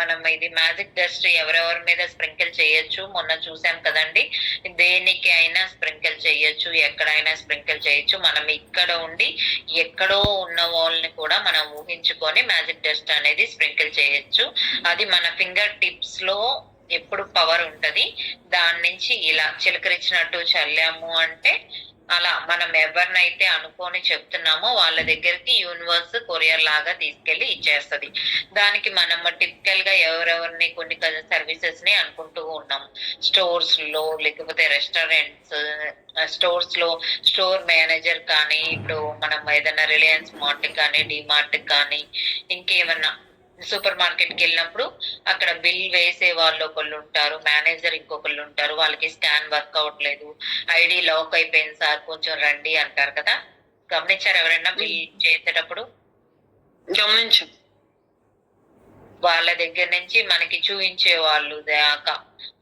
మనం ఇది magic dust ఎవరెవరి మీద స్ప్రింకిల్ చేయొచ్చు మొన్న చూసాం కదండి. దేనికి అయినా స్ప్రింకిల్ చేయొచ్చు, ఎక్కడైనా స్ప్రింకిల్ చేయొచ్చు. మనం ఇక్కడ ఉండి ఎక్కడో ఉన్న వాళ్ళని కూడా మనం ఊహించుకొని మ్యాజిక్ డస్ట్ అనేది స్ప్రింకిల్ చేయొచ్చు. అది మన ఫింగర్ టిప్స్ లో ఎప్పుడు పవర్ ఉంటది. దాని నుంచి ఇలా చిలకరించినట్టు చల్లాము అంటే అలా మనం ఎవరినైతే అనుకొని చెప్తున్నామో వాళ్ళ దగ్గరికి యూనివర్స్ కొరియర్ లాగా తీసుకెళ్లి ఇచ్చేస్తది. దానికి మనం టిపికల్ గా ఎవరెవరిని కొన్ని సర్వీసెస్ ని అనుకుంటూ ఉన్నాం. స్టోర్స్ లో లేకపోతే రెస్టారెంట్స్ స్టోర్స్ లో స్టోర్ మేనేజర్ కానీ, ఇప్పుడు మనం ఏదైనా రిలయన్స్ మార్ట్ కానీ, డిమార్ట్ కానీ, ఇంకేమన్నా సూపర్ మార్కెట్ కి వెళ్ళినప్పుడు అక్కడ బిల్ వేసే వాళ్ళు ఒకళ్ళు ఉంటారు, మేనేజర్ ఇంకొకళ్ళు ఉంటారు. వాళ్ళకి స్కాన్ వర్క్ అవ్వట్లేదు, ఐడి లాక్ అయిపోయింది సార్ కొంచెం రండి అంటారు కదా. గమనించారు ఎవరైనా బిల్ చేసేటప్పుడు? గమనించు. వాళ్ళ దగ్గర నుంచి మనకి చూపించే వాళ్ళు దాకా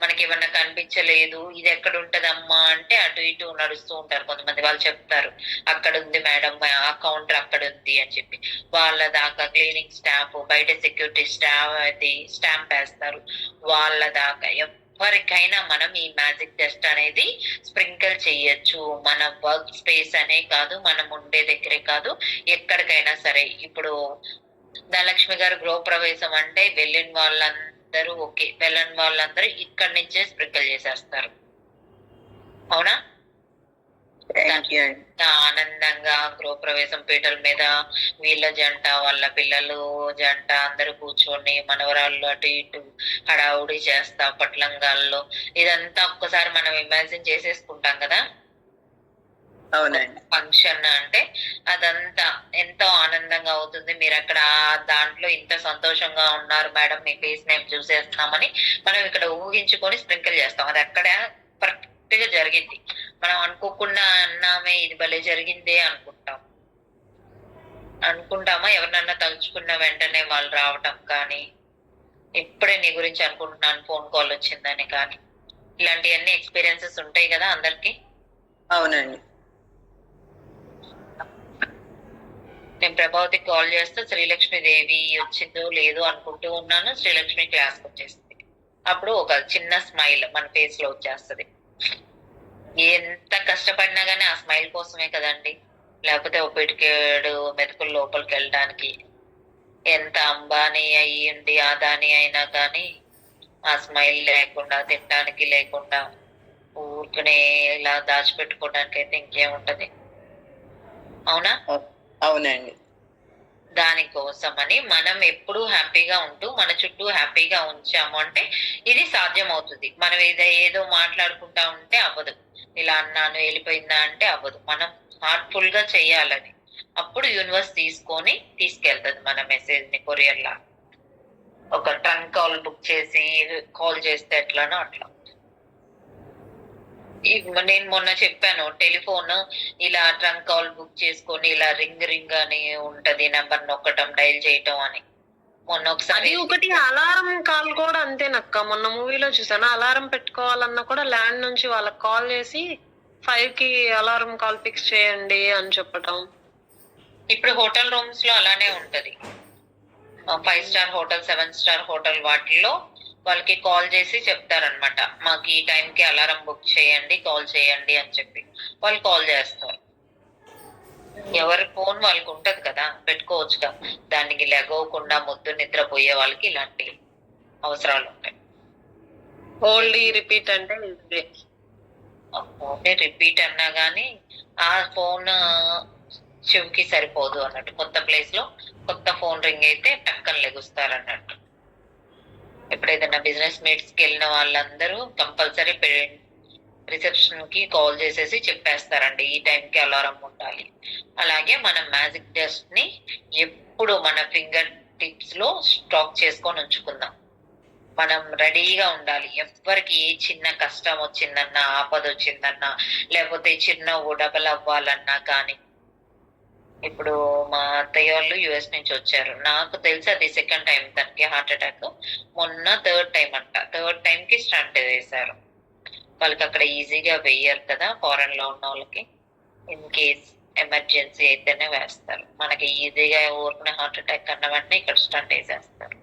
మనకి ఏమన్నా కనిపించలేదు, ఇది ఎక్కడ ఉంటదమ్మా అంటే అటు ఇటు నడుస్తూ ఉంటారు కొంతమంది. వాళ్ళు చెప్తారు అక్కడ ఉంది మేడం, ఆ కౌంటర్ అక్కడ ఉంది అని చెప్పి. వాళ్ళ దాకా క్లీనింగ్ స్టాఫ్, బయట సెక్యూరిటీ స్టాఫ్ అది స్టాంప్ వేస్తారు. వాళ్ళ దాకా ఎవరికైనా మనం ఈ మ్యాజిక్ డస్ట్ అనేది స్ప్రింకిల్ చేయొచ్చు. మన వర్క్ స్పేస్ అనే కాదు, మనం ఉండే దగ్గరే కాదు, ఎక్కడికైనా సరే. ఇప్పుడు ధనలక్ష్మి గారు గృహప్రవేశం అంటే వెళ్ళిన వాళ్ళందరూ ఓకే, వెళ్ళని వాళ్ళందరూ ఇక్కడి నుంచే స్ప్రింకిల్ చేసేస్తారు. అవునా? ఆనందంగా గృహప్రవేశం పీటల మీద వీళ్ళ జంట, వాళ్ళ పిల్లలు జంట అందరూ కూర్చొని మనవరాళ్ళు అటు ఇటు హడావుడి చేస్తా పట్లంగాల్లో, ఇదంతా ఒక్కసారి మనం ఇమాజిన్ చేసేసుకుంటాం కదా. ఫంక్షన్ అంటే అదంతా ఎంతో ఆనందంగా అవుతుంది. మీరు అక్కడ దాంట్లో ఇంత సంతోషంగా ఉన్నారు మేడం, మీ ఫేస్ నేమ్ చూసేస్తున్నామని మనం ఇక్కడ ఊహించుకొని స్ప్రింకిల్ చేస్తాం. అది అక్కడ పర్ఫెక్ట్ గా జరిగింది. మనం అనుకోకుండా అన్నామే ఇది భలే జరిగిందే అనుకుంటామా? ఎవరినన్నా తలుచుకున్న వెంటనే వాళ్ళు రావటం కానీ, ఇప్పుడే నీ గురించి అనుకుంటున్నాను ఫోన్ కాల్ వచ్చిందని కానీ, ఇలాంటివన్నీ ఎక్స్పీరియన్సెస్ ఉంటాయి కదా అందరికి. అవునండి. నేను ప్రభావతికి కాల్ చేస్తే శ్రీలక్ష్మి దేవి వచ్చిందో లేదో అనుకుంటూ ఉన్నాను. శ్రీలక్ష్మి క్లాస్ వచ్చేస్తుంది. అప్పుడు ఒక చిన్న స్మైల్ మన ఫేస్ లో వచ్చేస్తుంది. ఎంత కష్టపడినా గానీ ఆ స్మైల్ కోసమే కదండి. లేకపోతే ఒక పిటికేడు మెతుకులు లోపలికి వెళ్ళడానికి. ఎంత అంబానీ అయ్యింది ఆదాని అయినా కానీ ఆ స్మైల్ లేకుండా, తినడానికి లేకుండా, ఊరుకునే ఇలా దాచిపెట్టుకోవడానికి అయితే ఇంకేముంటది. అవునా? అవునండి. దానికోసమని మనం ఎప్పుడూ హ్యాపీగా ఉంటూ మన చుట్టూ హ్యాపీగా ఉంచాము అంటే ఇది సాధ్యం అవుతుంది. మనం ఏదో మాట్లాడుకుంటా ఉంటే అవ్వదు. ఇలా అన్నాను వెళ్ళిపోయిందా అంటే అవ్వదు. మనం హార్ట్ఫుల్ గా చెయ్యాలని. అప్పుడు యూనివర్స్ తీసుకెళ్తుంది మన మెసేజ్ ని కొరియర్ లా. ఒక ట్రంక్ కాల్ బుక్ చేసి కాల్ చేస్తే ఎట్లానో అట్లా. నేను మొన్న చెప్పాను, టెలిఫోన్ ఇలా ట్రంక్ కాల్ బుక్ చేసుకొని ఇలా రింగ్ రింగ్ అని ఉంటది, నెంబర్ నొక్కటం, డైల్ చేయటం అని. మొన్న ఒకసారి ఒకటి అలారం కాల్ కూడా అంతేనక్క. మొన్న మూవీలో చూసాను, అలారం పెట్టుకోవాలన్నా కూడా ల్యాండ్ నుంచి వాళ్ళకి కాల్ చేసి 5 కి అలారం కాల్ ఫిక్స్ చేయండి అని చెప్పటం. ఇప్పుడు హోటల్ రూమ్స్ లో అలానే ఉంటది. 5 స్టార్ హోటల్, 7 స్టార్ హోటల్ వాటిల్లో వాళ్ళకి కాల్ చేసి చెప్తారనమాట, మాకు ఈ టైంకి అలారం బుక్ చేయండి, కాల్ చేయండి అని చెప్పి. వాళ్ళు కాల్ చేస్తారు. ఎవరి ఫోన్ వాళ్ళకి ఉంటది కదా, పెట్టుకోవచ్చుగా. దానికి లెగవకుండా ముద్దు నిద్రపోయే వాళ్ళకి ఇలాంటి అవసరాలు ఉంటాయి. ఓన్లీ రిపీట్ అంటే ఓన్లీ రిపీట్ అన్నా గానీ ఆ ఫోన్ చెవికి సరిపోదు అన్నట్టు. కొత్త ప్లేస్ లో కొత్త ఫోన్ రింగ్ అయితే టక్కన లెగుస్తారు అన్నట్టు. ఇప్పుడు ఏదైనా బిజినెస్ మీట్స్ కి వెళ్ళిన వాళ్ళందరూ కంపల్సరీ రిసెప్షన్ కి కాల్ చేసేసి చెప్పేస్తారండి ఈ టైంకి అలారం ఉండాలి. అలాగే మనం మ్యాజిక్ డస్ట్ ని ఎప్పుడు మన ఫింగర్ టిప్స్ లో స్టాక్ చేసుకొని ఉంచుకుందాం. మనం రెడీగా ఉండాలి. ఎవరికి ఏ చిన్న కష్టం వచ్చిందన్నా, ఆపద వచ్చిందన్నా, లేకపోతే చిన్న డబల్ అవ్వాలన్నా కానీ. ఇప్పుడు మా అత్తయ్య వాళ్ళు యుఎస్ నుంచి వచ్చారు. నాకు తెలిసి అది సెకండ్ టైం తనకి హార్ట్ అటాక్. మొన్న థర్డ్ టైం అంట. థర్డ్ టైం కి స్టంట్ వేశారు. వాళ్ళకి అక్కడ ఈజీగా వేయరు కదా ఫారెన్ లో ఉన్న వాళ్ళకి. ఇన్ కేస్ ఎమర్జెన్సీ అయితేనే వేస్తారు. మనకి ఈజీగా ఊరుకునే హార్ట్ అటాక్ అన్న వెంటనే ఇక్కడ స్టంట్ వేసేస్తారు.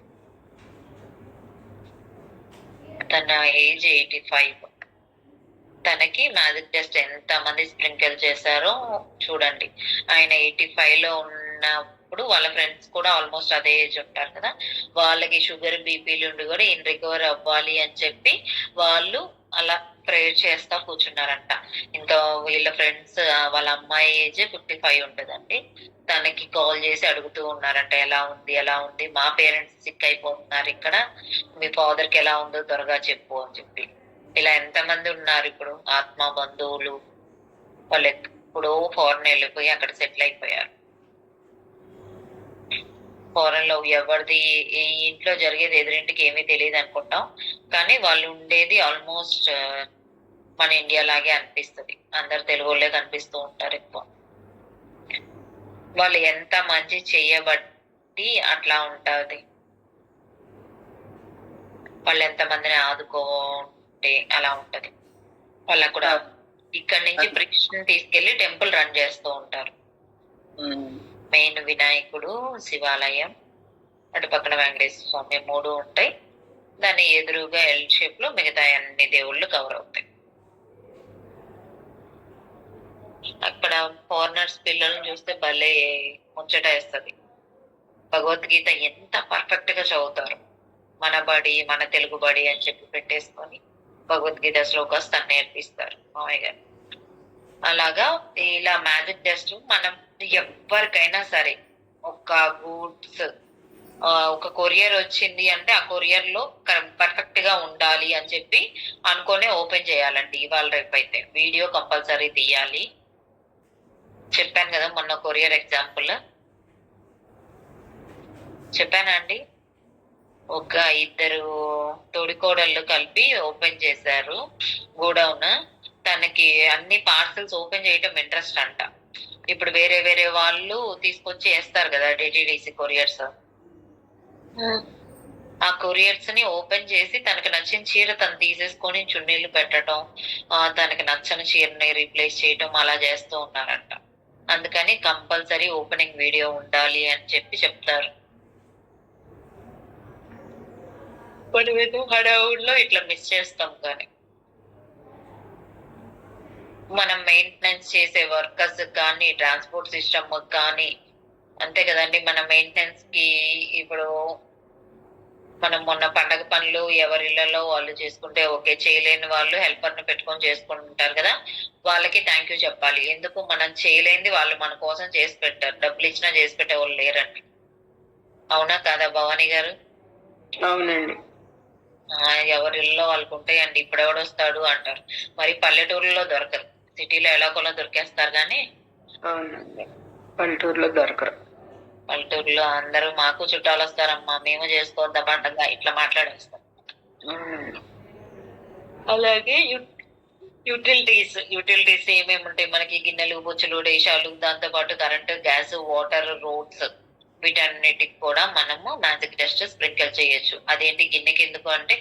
తన ఏజ్ 85. తనకి మ్యాజిక్ టెస్ట్ ఎంత మంది స్ప్రింకిల్ చేశారో చూడండి. ఆయన 85 లో ఉన్నప్పుడు వాళ్ళ ఫ్రెండ్స్ కూడా ఆల్మోస్ట్ అదే ఏజ్ ఉంటారు కదా, వాళ్ళకి షుగర్ బీపీలు ఉండి కూడా ఈయన రికవర్ అవ్వాలి అని చెప్పి వాళ్ళు అలా ప్రేయర్ చేస్తా కూర్చున్నారంట. ఇంకా వీళ్ళ ఫ్రెండ్స్ వాళ్ళ అమ్మాయి ఏజ్ 55 ఉంటుందండి. తనకి కాల్ చేసి అడుగుతూ ఉన్నారంట, ఎలా ఉంది ఎలా ఉంది, మా పేరెంట్స్ సిక్ అయిపోతున్నారు ఇక్కడ, మీ ఫాదర్ కి ఎలా ఉందో త్వరగా చెప్పు అని చెప్పి. ఇలా ఎంతమంది ఉన్నారు ఇప్పుడు ఆత్మ బంధువులు, వాళ్ళు ఎప్పుడో ఫారెన్ వెళ్ళిపోయి అక్కడ సెటిల్ అయిపోయారు. ఫారెన్ లో ఎవరిది ఈ ఇంట్లో జరిగేది ఎదురింటికి ఏమీ తెలియదు అనుకుంటాం, కానీ వాళ్ళు ఉండేది ఆల్మోస్ట్ మన ఇండియా లాగే అనిపిస్తుంది. అందరు తెలుగు వాళ్ళే కనిపిస్తూ ఉంటారు ఎక్కువ. వాళ్ళు ఎంత మంచి చేయబట్టి అట్లా ఉంటది, వాళ్ళు ఎంత మందిని ఆదుకోంటే అలా ఉంటది. వాళ్ళకు కూడా ఇక్కడ నుంచి ప్రిక్షన్ తీసుకెళ్లి టెంపుల్ రన్ చేస్తూ ఉంటారు. మెయిన్ వినాయకుడు, శివాలయం, అటు పక్కన వెంకటేశ్వర స్వామి 3 ఉంటాయి. దాని ఎదురుగా ఎల్ షేప్ లో మిగతా అన్ని దేవుళ్ళు కవర్ అవుతాయి. అక్కడ ఫారినర్స్ పిల్లల్ని చూస్తే భలే ముచ్చట వేస్తుంది. భగవద్గీత ఎంత పర్ఫెక్ట్ గా చదువుతారు. మన బడి, మన తెలుగు బడి అని చెప్పి పెట్టేసుకొని భగవద్గీత శ్లోకాస్ తను నేర్పిస్తారు మామయ్య గారు. అలాగా ఇలా మ్యాజిక్ టెస్ట్ మనం ఎవరికైనా సరే, ఒక గూడ్స్ ఒక కొరియర్ వచ్చింది అంటే ఆ కొరియర్ లో పర్ఫెక్ట్ గా ఉండాలి అని చెప్పి అనుకోనే ఓపెన్ చేయాలండి. ఇవాళ రేపు అయితే వీడియో కంపల్సరీ తీయాలి. చెప్పాను కదా మొన్న కొరియర్ ఎగ్జాంపుల్ చెప్పానా అండి. ఒక 2 తోడికోడళ్ళు కలిపి ఓపెన్ చేశారు గోడౌన్. తనకి అన్ని పార్సల్స్ ఓపెన్ చేయటం ఇంట్రెస్ట్ అంట. ఇప్పుడు వేరే వేరే వాళ్ళు తీసుకొచ్చి వేస్తారు కదా డిటిడిసి కొరియర్స్, ఆ కొరియర్స్ ని ఓపెన్ చేసి తనకి నచ్చిన చీర తను తీసేసుకొని చున్నీలు పెట్టడం, తనకి నచ్చని చీరని రీప్లేస్ చేయటం అలా చేస్తూ ఉన్నారంట. అందుకని కంపల్సరీ ఓపెనింగ్ వీడియో ఉండాలి అని చెప్పి చెప్తారు. మనమేదో హడావుడిలో ఇట్లా మిస్ చేస్తాం, కానీ మనం మెయింటెనెన్స్ చేసే వర్కర్స్ కానీ ట్రాన్స్పోర్ట్ సిస్టమ్ కానీ అంతే కదండి. మన మెయింటెనెన్స్ కి ఇప్పుడు మనం మొన్న పండగ పనులు ఎవరిళ్లలో వాళ్ళు చేసుకుంటే ఓకే, చేయలేని వాళ్ళు హెల్పర్ ని పెట్టుకొని చేసుకుంటుంటారు కదా, వాళ్ళకి థ్యాంక్ యూ చెప్పాలి. ఎందుకు మనం చేయలేనిది వాళ్ళు మన కోసం చేసి పెట్టారు. డబ్బులు ఇచ్చినా చేసి పెట్టే వాళ్ళు లేరండి. అవునా కాదా భవానీ గారు? అవునండి. ఎవరిల్లో వాళ్ళకు ఉంటాయండి. ఇప్పుడు ఎవడొస్తాడు అంటారు, మరి పల్లెటూరులో దొరకరు, సిటీలో ఎలాగోలా దొరికేస్తారు. కానీ అవునండి, పల్లెటూరులో దొరకరు. పల్లెటూరులో అందరూ మాకు చుట్టాలు వస్తారమ్మా, మేము చేసుకోవద్దా పండగ, ఇట్లా మాట్లాడేస్తారు. అలాగే యూటిలిటీస్ ఏమేమి ఉంటాయి మనకి, గిన్నెలు, బొచ్చులు, డేషాలు, దాంతో పాటు కరెంట్, గ్యాస్, వాటర్, రోడ్స్, వీటన్నిటికి కూడా మనము మ్యాజిక్ టెస్ట్ స్ప్రింకిల్ చేయొచ్చు. అదేంటి గిన్నెకి ఎందుకు అంటే,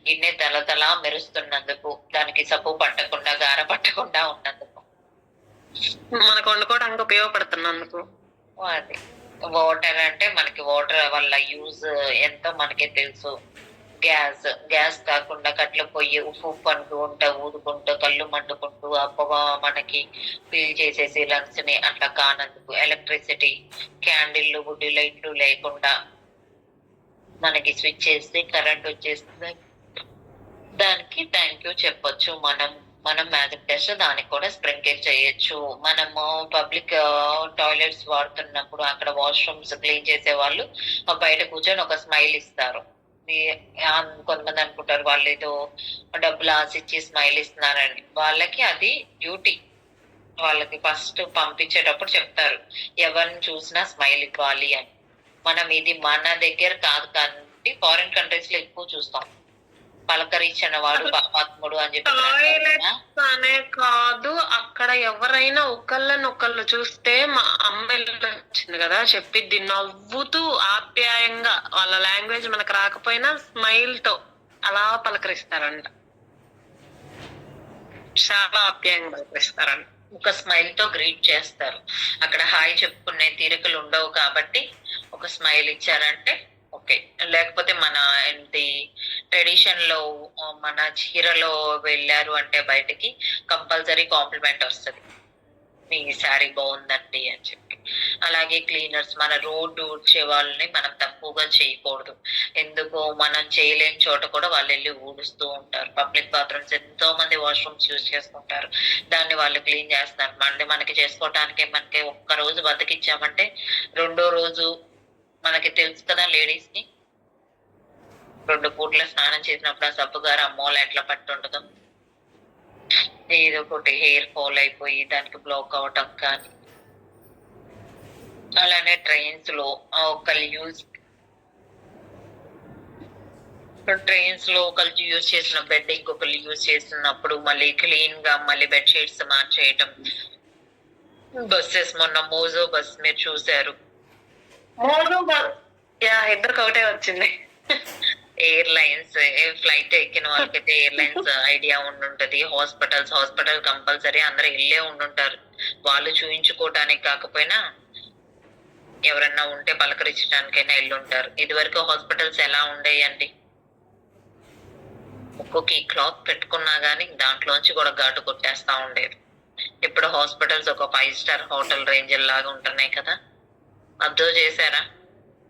గిన్నె తల మెరుస్తున్నందుకు, దానికి సబ్బు పట్టకుండా గార పట్టకుండా ఉన్నందుకు, మనకు వండుకోవడానికి ఉపయోగపడుతున్నందుకు. అది వాటర్ అంటే మనకి వాటర్ వల్ల యూజ్ ఎంతో మనకే తెలుసు. గ్యాస్ కాకుండా కట్ల పొయ్యి ఉప్పు పండు ఉంట ఊదుకుంటూ కళ్ళు మండుకుంటూ ఆ పొగ మనకి ఫీల్ చేసేసి లంగ్స్ ని అట్లా కానందుకు, ఎలక్ట్రిసిటీ, క్యాండిల్లు, గుడ్డి లైట్లు లేకుండా మనకి స్విచ్ చేస్తే కరెంట్ వచ్చేస్తుంది, దానికి థ్యాంక్ యూ చెప్పొచ్చు. మనం మ్యాజిక్ టెస్ట్ దానికి కూడా స్ప్రింకిల్ చేయొచ్చు. మనము పబ్లిక్ టాయిలెట్స్ వాడుతున్నప్పుడు అక్కడ వాష్రూమ్స్ క్లీన్ చేసే వాళ్ళు బయట కూర్చొని ఒక స్మైల్ ఇస్తారు. కొంతమంది అనుకుంటారు వాళ్ళు ఏదో డబ్బులు ఆశించి స్మైల్ ఇస్తున్నారని, వాళ్ళకి అది డ్యూటీ. వాళ్ళకి ఫస్ట్ పంపించేటప్పుడు చెప్తారు ఎవరిని చూసినా స్మైల్ ఇవ్వాలి అని. మనం ఇది మన దగ్గర కాదు కానీ ఫారిన్ కంట్రీస్ లో ఎక్కువ చూస్తాం, పలకరించిన వాడు పాపాత్ముడు అని చెప్పి. అనే కాదు, అక్కడ ఎవరైనా ఒకళ్ళని చూస్తే, మా అమ్మాయిలు వచ్చింది కదా చెప్పిద్ది, నవ్వుతూ ఆప్యాయంగా వాళ్ళ లాంగ్వేజ్ మనకు రాకపోయినా స్మైల్ తో అలా పలకరిస్తారంట. చాలా ఆప్యాయంగా పలకరిస్తారంట. ఒక స్మైల్ తో గ్రీట్ చేస్తారు. అక్కడ హాయ్ చెప్పుకునే తీరికలు ఉండవు కాబట్టి ఒక స్మైల్ ఇచ్చారంటే ఓకే. లేకపోతే మన ఏంటి ట్రెడిషన్ లో మన చీరలో వెళ్ళారు అంటే బయటికి కంపల్సరీ కాంప్లిమెంట్ వస్తుంది, మీ శారీ బాగుందండి అని చెప్పి. అలాగే క్లీనర్స్, మన రోడ్డు ఊడ్చే వాళ్ళని మనం తక్కువగా చేయకూడదు. ఎందుకు, మనం చేయలేని చోట కూడా వాళ్ళు వెళ్ళి ఊడుస్తూ ఉంటారు. పబ్లిక్ బాత్రూమ్స్ ఎంతో మంది వాష్రూమ్స్ యూజ్ చేసుకుంటారు, దాన్ని వాళ్ళు క్లీన్ చేస్తున్నారు. మళ్ళీ మనకి చేసుకోవటానికి మనకి ఒక్క రోజు బతికిచ్చామంటే రెండో రోజు మనకి తెలుసు కదా లేడీస్ కి, 2 పూట్ల స్నానం చేసినప్పుడు ఆ సబ్బు గారు అమ్మోళ్ళు ఎట్లా పట్టుండదు, ఏదో ఒకటి హెయిర్ ఫాల్ అయిపోయి దానికి బ్లాక్ అవటం కానీ. అలానే ట్రైన్స్ లో ఒకళ్ళు యూజ్ చేసిన బెడ్ ఇంకొకళ్ళు యూజ్ చేస్తున్నప్పుడు మళ్ళీ క్లీన్ గా మళ్ళీ బెడ్షీట్స్ మార్చేయటం. బస్సెస్, మొన్న మోజో బస్ మీరు చూసారు, ఇద్దరికి ఒకటే వచ్చింది. ఎయిర్లైన్స్, ఫ్లైట్ ఎక్కిన వాళ్ళకైతే ఎయిర్లైన్స్ ఐడియా ఉండుంటది. హాస్పిటల్ కంపల్సరీ అందరూ ఇల్లే ఉండుంటారు. వాళ్ళు చూయించుకోవటానికి కాకపోయినా ఎవరన్నా ఉంటే పలకరించడానికైనా ఉంటారు. ఇదివరకు హాస్పిటల్స్ ఎలా ఉండేయండి, ముక్కుకి క్లాత్ పెట్టుకున్నా గానీ దాంట్లోంచి కూడా ఘాటు కొట్టేస్తా ఉండేది. ఇప్పుడు హాస్పిటల్స్ ఒక 5 స్టార్ హోటల్ రేంజ్ లాగా ఉంటున్నాయి కదా, అబ్జర్వ్ చేశారా?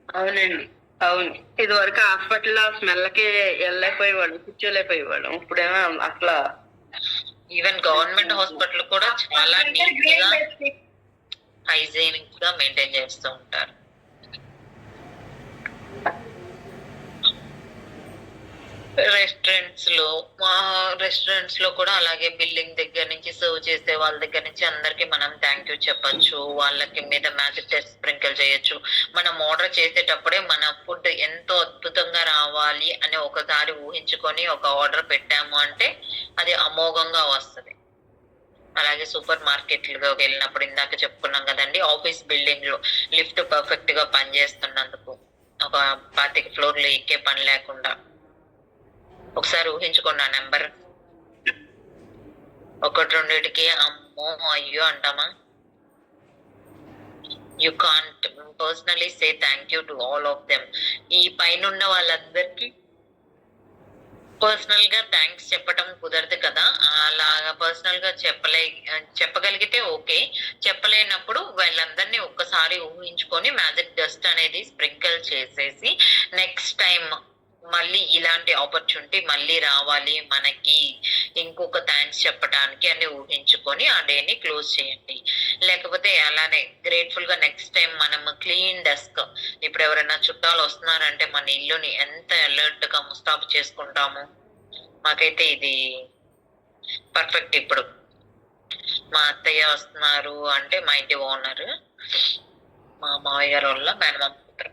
అవునండి, అవును. ఇది వరకు హాస్పిటల్లో స్మెల్కి వెళ్ళలేకపోయేవాడు, కూర్చోలేకపోయేవాడు. ఇప్పుడేమో అట్లా. ఈవెన్ గవర్నమెంట్ హాస్పిటల్ కూడా చాలా నీట్ గా హైజీనిక్ గా మెయింటైన్ చేస్తూ ఉంటారు. రెస్టారెంట్స్ లో కూడా అలాగే బిల్డింగ్ దగ్గర నుంచి సర్వ్ చేసే వాళ్ళ దగ్గర నుంచి అందరికి మనం థ్యాంక్ యూ చెప్పొచ్చు, వాళ్ళకి మీద మ్యాజిక్ టెస్ట్ స్ప్రింకిల్ చేయొచ్చు. మనం ఆర్డర్ చేసేటప్పుడే మన ఫుడ్ ఎంతో అద్భుతంగా రావాలి అని ఒకసారి ఊహించుకొని ఒక ఆర్డర్ పెట్టాము అంటే అది అమోఘంగా వస్తుంది. అలాగే సూపర్ మార్కెట్లుగా వెళ్ళినప్పుడు ఇందాక చెప్పుకున్నాం కదండి, ఆఫీస్ బిల్డింగ్ లో లిఫ్ట్ పర్ఫెక్ట్ గా పనిచేస్తున్నందుకు ఒక 25 ఫ్లోర్లు ఎక్కే పని లేకుండా ఒకసారి ఊహించుకున్నా నెంబర్ 1-2కి అమ్మో అయ్యో అంటామా? You can't personally say thank you to all of them. ఈ పైన ఉన్న వాళ్ళందరికీ పర్సనల్ గా థ్యాంక్స్ చెప్పటం కుదరదు కదా, అలాగా పర్సనల్ గా చెప్పగలిగితే ఓకే. చెప్పలేనప్పుడు వీళ్ళందరినీ ఒక్కసారి ఊహించుకొని మ్యాజిక్ డస్ట్ అనేది స్ప్రింకిల్ చేసేసి నెక్స్ట్ టైం మళ్ళీ ఇలాంటి ఆపర్చునిటీ మళ్ళీ రావాలి మనకి ఇంకొక థ్యాంక్స్ చెప్పడానికి అని ఊహించుకొని ఆ డేని క్లోజ్ చేయండి. లేకపోతే అలానే గ్రేట్ఫుల్ గా నెక్స్ట్ టైం మనం క్లీన్ డెస్క్, ఇప్పుడు ఎవరైనా చుట్టాలు వస్తున్నారంటే మన ఇల్లుని ఎంత అలర్ట్ గా ముస్తాబు చేసుకుంటాము. మాకైతే ఇది పర్ఫెక్ట్. ఇప్పుడు మా అత్తయ్య వస్తున్నారు అంటే, మా ఇంటి ఓనర్ మా మావయ్య గారు వల్ల మేనమామ కూతురు,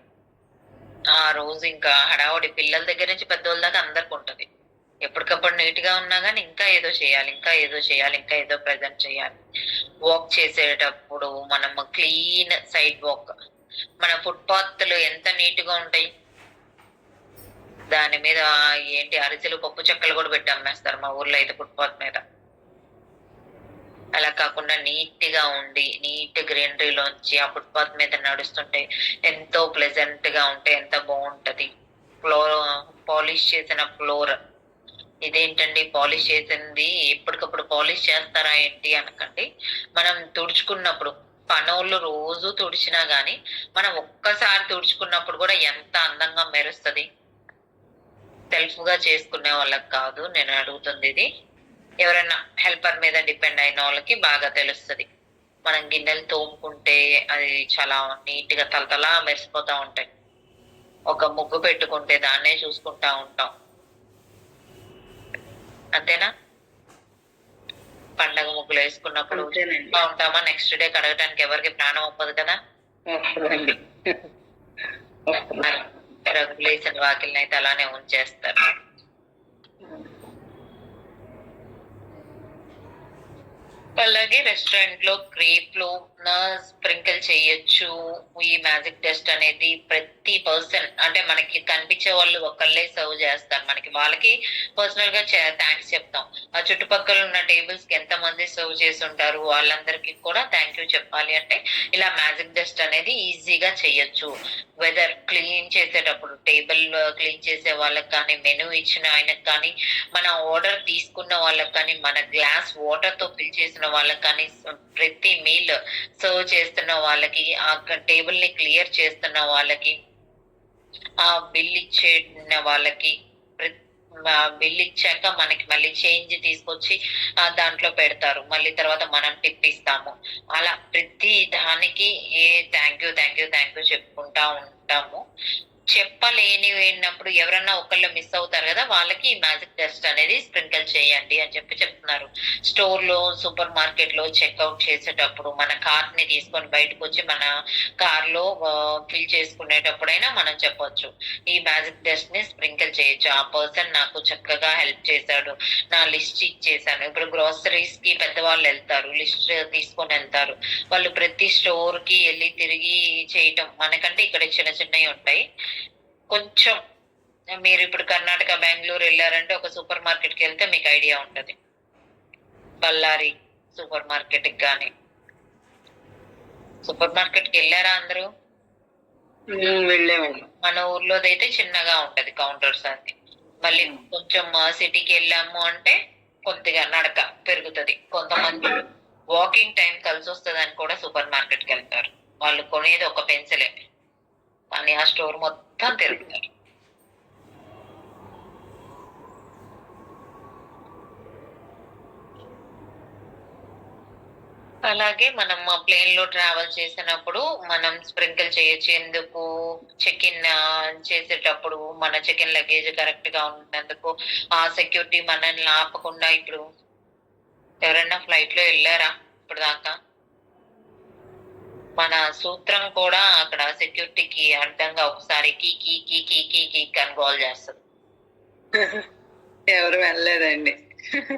ఆ రోజు ఇంకా హడావుడి పిల్లల దగ్గర నుంచి పెద్దోళ్ళ దాకా అందరికి ఉంటది. ఎప్పటికప్పుడు నీట్ గా ఉన్నా గానీ ఇంకా ఏదో చేయాలి, ఇంకా ఏదో ప్రెజెంట్ చేయాలి. వాక్ చేసేటప్పుడు మనం క్లీన్ సైడ్ వాక్, మన ఫుట్పాత్లు ఎంత నీట్ గా ఉంటాయి, దాని మీద ఏంటి అరిసెలు పప్పు చెక్కలు కూడా పెట్టి అమ్మేస్తారు మా ఊర్లో అయితే ఫుట్పాత్ మీద. అలా కాకుండా నీట్ గా ఉండి నీట్ గ్రీనరీలోంచి ఆ ఫుట్పాత్ మీద నడుస్తుంటే ఎంతో ప్లెజెంట్ గా ఉంటే ఎంత బాగుంటది. పాలిష్ చేసిన ఫ్లోర్, ఇదేంటండి పాలిష్ చేసింది ఎప్పటికప్పుడు పాలిష్ చేస్తారా ఏంటి అనకండి. మనం తుడుచుకున్నప్పుడు, పనోళ్ళు రోజు తుడిచినా గానీ మనం ఒక్కసారి తుడుచుకున్నప్పుడు కూడా ఎంత అందంగా మెరుస్తుంది. సెల్ఫ్ గా చేసుకునే వాళ్ళకి కాదు నేను అడుగుతుంది ఇది, ఎవరైనా హెల్పర్ మీద డిపెండ్ అయిన వాళ్ళకి బాగా తెలుస్తుంది. మనం గిన్నెలు తోముకుంటే అది చాలా నీట్ గా తలతలా మెరిసిపోతా ఉంటాయి. ఒక ముగ్గు పెట్టుకుంటే దాన్నే చూసుకుంటా ఉంటాం, అంతేనా? పండగ ముగ్గులు వేసుకున్నప్పుడు ఉంటామా, నెక్స్ట్ డే కడగటానికి ఎవరికి ప్రాణం ఒప్పదు కదా. రంగులేసిన వాకిల్ని అయితే అలానే ఉంచేస్తారు. అలాగే రెస్టారెంట్ లో క్రేప్ లో స్ప్రింకిల్ చేయొచ్చు. ఈ మ్యాజిక్ డస్ట్ అనేది ప్రతి పర్సన్ అంటే మనకి కనిపించే వాళ్ళు ఒకళ్ళే సర్వ్ చేస్తారు, మనకి వాళ్ళకి పర్సనల్ గా థ్యాంక్స్ చెప్తాం. ఆ చుట్టుపక్కల ఉన్న టేబుల్స్ కి ఎంత మంది సర్వ్ చేసి ఉంటారు వాళ్ళందరికీ కూడా థ్యాంక్ యూ చెప్పాలి అంటే ఇలా మ్యాజిక్ డస్ట్ అనేది ఈజీగా చేయొచ్చు. వెదర్ క్లీన్ చేసేటప్పుడు టేబుల్ క్లీన్ చేసే వాళ్ళకి కానీ, మెనూ ఇచ్చిన ఆయనకు కానీ, మన ఆర్డర్ తీసుకున్న వాళ్ళకి కానీ, మన గ్లాస్ వాటర్ తో ఫిల్ చేసిన వాళ్ళకి కానీ, ప్రతి మీల్ సర్వ్ చేస్తున్న వాళ్ళకి, ఆ టేబుల్ ని క్లియర్ చేస్తున్న వాళ్ళకి, ఆ బిల్ ఇచ్చే వాళ్ళకి, బిల్ ఇచ్చాక మనకి మళ్ళీ చేంజ్ తీసుకొచ్చి దాంట్లో పెడతారు, మళ్ళీ తర్వాత మనం టిప్ ఇస్తాము. అలా ప్రతి దానికి thank you thank you thank you చెప్పుకుంటా ఉంటాము. చెప్పలేనిప్పుడు ఎవరన్నా ఒకళ్ళు మిస్ అవుతారు కదా, వాళ్ళకి ఈ మ్యాజిక్ డస్ట్ అనేది స్ప్రింకిల్ చేయండి అని చెప్తున్నారు. స్టోర్ లో, సూపర్ మార్కెట్ లో చెక్అవుట్ చేసేటప్పుడు మన కార్ట్ ని తీసుకొని బయటకు వచ్చి మన కార్ లో ఫిల్ చేసుకునేటప్పుడైనా మనం చెప్పొచ్చు, ఈ మ్యాజిక్ డస్ట్ ని స్ప్రింకిల్ చేయొచ్చు. ఆ పర్సన్ నాకు చక్కగా హెల్ప్ చేశాడు, నా లిస్ట్ ఇచ్చేసాను. ఇప్పుడు గ్రోసరీస్ కి పెద్దవాళ్ళు వెళ్తారు, లిస్ట్ తీసుకొని వెళ్తారు. వాళ్ళు ప్రతి స్టోర్ కి వెళ్ళి తిరిగి చేయటం మనకంటే ఇక్కడ చిన్న చిన్నవి ఉంటాయి. కొంచెం మీరు ఇప్పుడు కర్ణాటక, బెంగళూరు వెళ్ళారంటే ఒక సూపర్ మార్కెట్ కి వెళ్తే మీకు ఐడియా ఉంటది. బళ్ళారి సూపర్ మార్కెట్ కి కానీ, సూపర్ మార్కెట్ కి వెళ్ళారా అందరూ? వెళ్ళామండి. మన ఊర్లోదైతే చిన్నగా ఉంటది కౌంటర్స్ అది. మళ్ళీ కొంచెం సిటీకి వెళ్ళాము అంటే కొద్దిగా నడక పెరుగుతుంది. కొంతమంది వాకింగ్ టైం కలిసి వస్తుంది అని కూడా సూపర్ మార్కెట్ కి వెళ్తారు. వాళ్ళు కొనేది ఒక పెన్సిలే కానీ ఆ స్టోర్ మొత్తం తిరుగుతారు. అలాగే మనం ప్లేన్ లో ట్రావెల్ చేసినప్పుడు మనం స్ప్రింకిల్ చేయొచ్చు. ఎందుకు? చెక్ ఇన్ చేసేటప్పుడు మన చెక్ ఇన్ లగేజ్ కరెక్ట్ గా ఉన్నందుకు, ఆ సెక్యూరిటీ మనల్ని ఆపకుండా. ఇప్పుడు ఎవరైనా ఫ్లైట్ లో వెళ్ళారా ఇప్పుడు దాకా? మన సూత్రం కూడా అక్కడ సెక్యూరిటీకి అడ్డంగా ఒకసారి కీ కీ కీ కీ కీ కీ అని గోల్ చేస్తుంది. ఎవరు వెళ్ళలేదండి.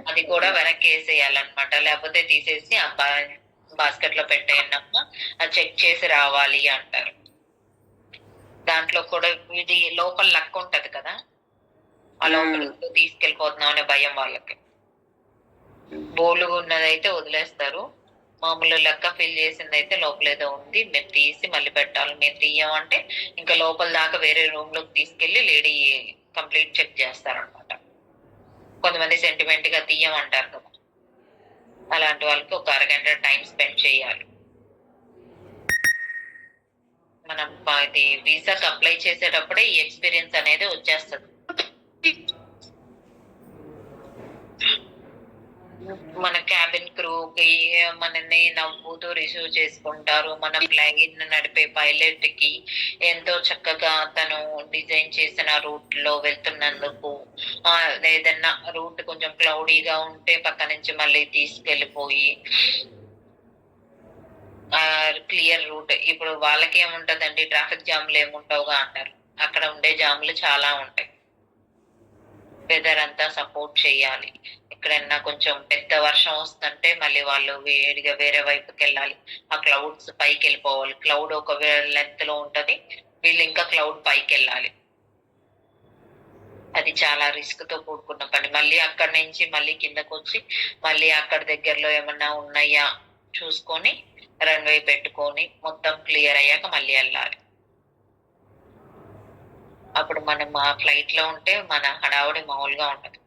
అది కూడా వెనక్కి వేసేయాలన్నమాట, లేకపోతే తీసేసి ఆ బాస్కెట్ లో పెట్టేయన్నమ్మా, అది చెక్ చేసి రావాలి అంటారు. దాంట్లో కూడా ఇది లోపల లక్ ఉంటది కదా, ఆ లోపల తీసుకెళ్ళిపోతున్నాం అనే భయం వాళ్ళకి. బోలుగా ఉన్నదైతే వదిలేస్తారు, మామూలు లెక్క ఫిల్ చేసింది అయితే లోపల ఏదో ఉంది మీరు తీసి మళ్ళీ పెట్టాలి. మీరు తీయమంటే ఇంకా లోపల దాకా వేరే రూమ్ లోకి తీసుకెళ్లి లేడీ కంప్లీట్ చెక్ చేస్తారనమాట. కొంతమంది సెంటిమెంట్ గా తీయమంటారు కదా, అలాంటి వాళ్ళకి ఒక అరగంట టైం స్పెండ్ చేయాలి. మనం ఇది వీసాకి అప్లై చేసేటప్పుడే ఈ ఎక్స్పీరియన్స్ అనేది వచ్చేస్తుంది. మన క్యాబిన్ క్రూకి మనని నవ్వుతూ రిసీవ్ చేసుకుంటారు. మన ప్లేన్ నడిపే పైలట్ కి ఎంతో చక్కగా తను డిజైన్ చేసిన రూట్ లో వెళ్తున్నందుకు, ఏదన్నా రూట్ కొంచెం క్లౌడీగా ఉంటే పక్క నుంచి మళ్ళీ తీసుకెళ్లిపోయి క్లియర్ రూట్. ఇప్పుడు వాళ్ళకి ఏముంటదండి, ట్రాఫిక్ జామ్లు ఏముంటావుగా అంటారు, అక్కడ ఉండే జామ్లు చాలా ఉంటాయి. వెదర్ అంతా సపోర్ట్ చేయాలి. ఎక్కడన్నా కొంచెం పెద్ద వర్షం వస్తుంటే మళ్ళీ వాళ్ళు వేడిగా వేరే వైపుకి వెళ్ళాలి, ఆ క్లౌడ్స్ పైకి వెళ్ళిపోవాలి. క్లౌడ్ ఒక లెంత్ లో ఉంటది, వీళ్ళు ఇంకా క్లౌడ్ పైకి వెళ్ళాలి. అది చాలా రిస్క్ తో కూడుకున్న పని. మళ్ళీ అక్కడి నుంచి మళ్ళీ కిందకు వచ్చి మళ్ళీ అక్కడ దగ్గరలో ఏమన్నా ఉన్నాయా చూసుకొని రన్వే పెట్టుకొని మొత్తం క్లియర్ అయ్యాక మళ్ళీ వెళ్ళాలి. అప్పుడు మనం ఆ ఫ్లైట్ లో ఉంటే మన హడావుడి మామూలుగా ఉంటది.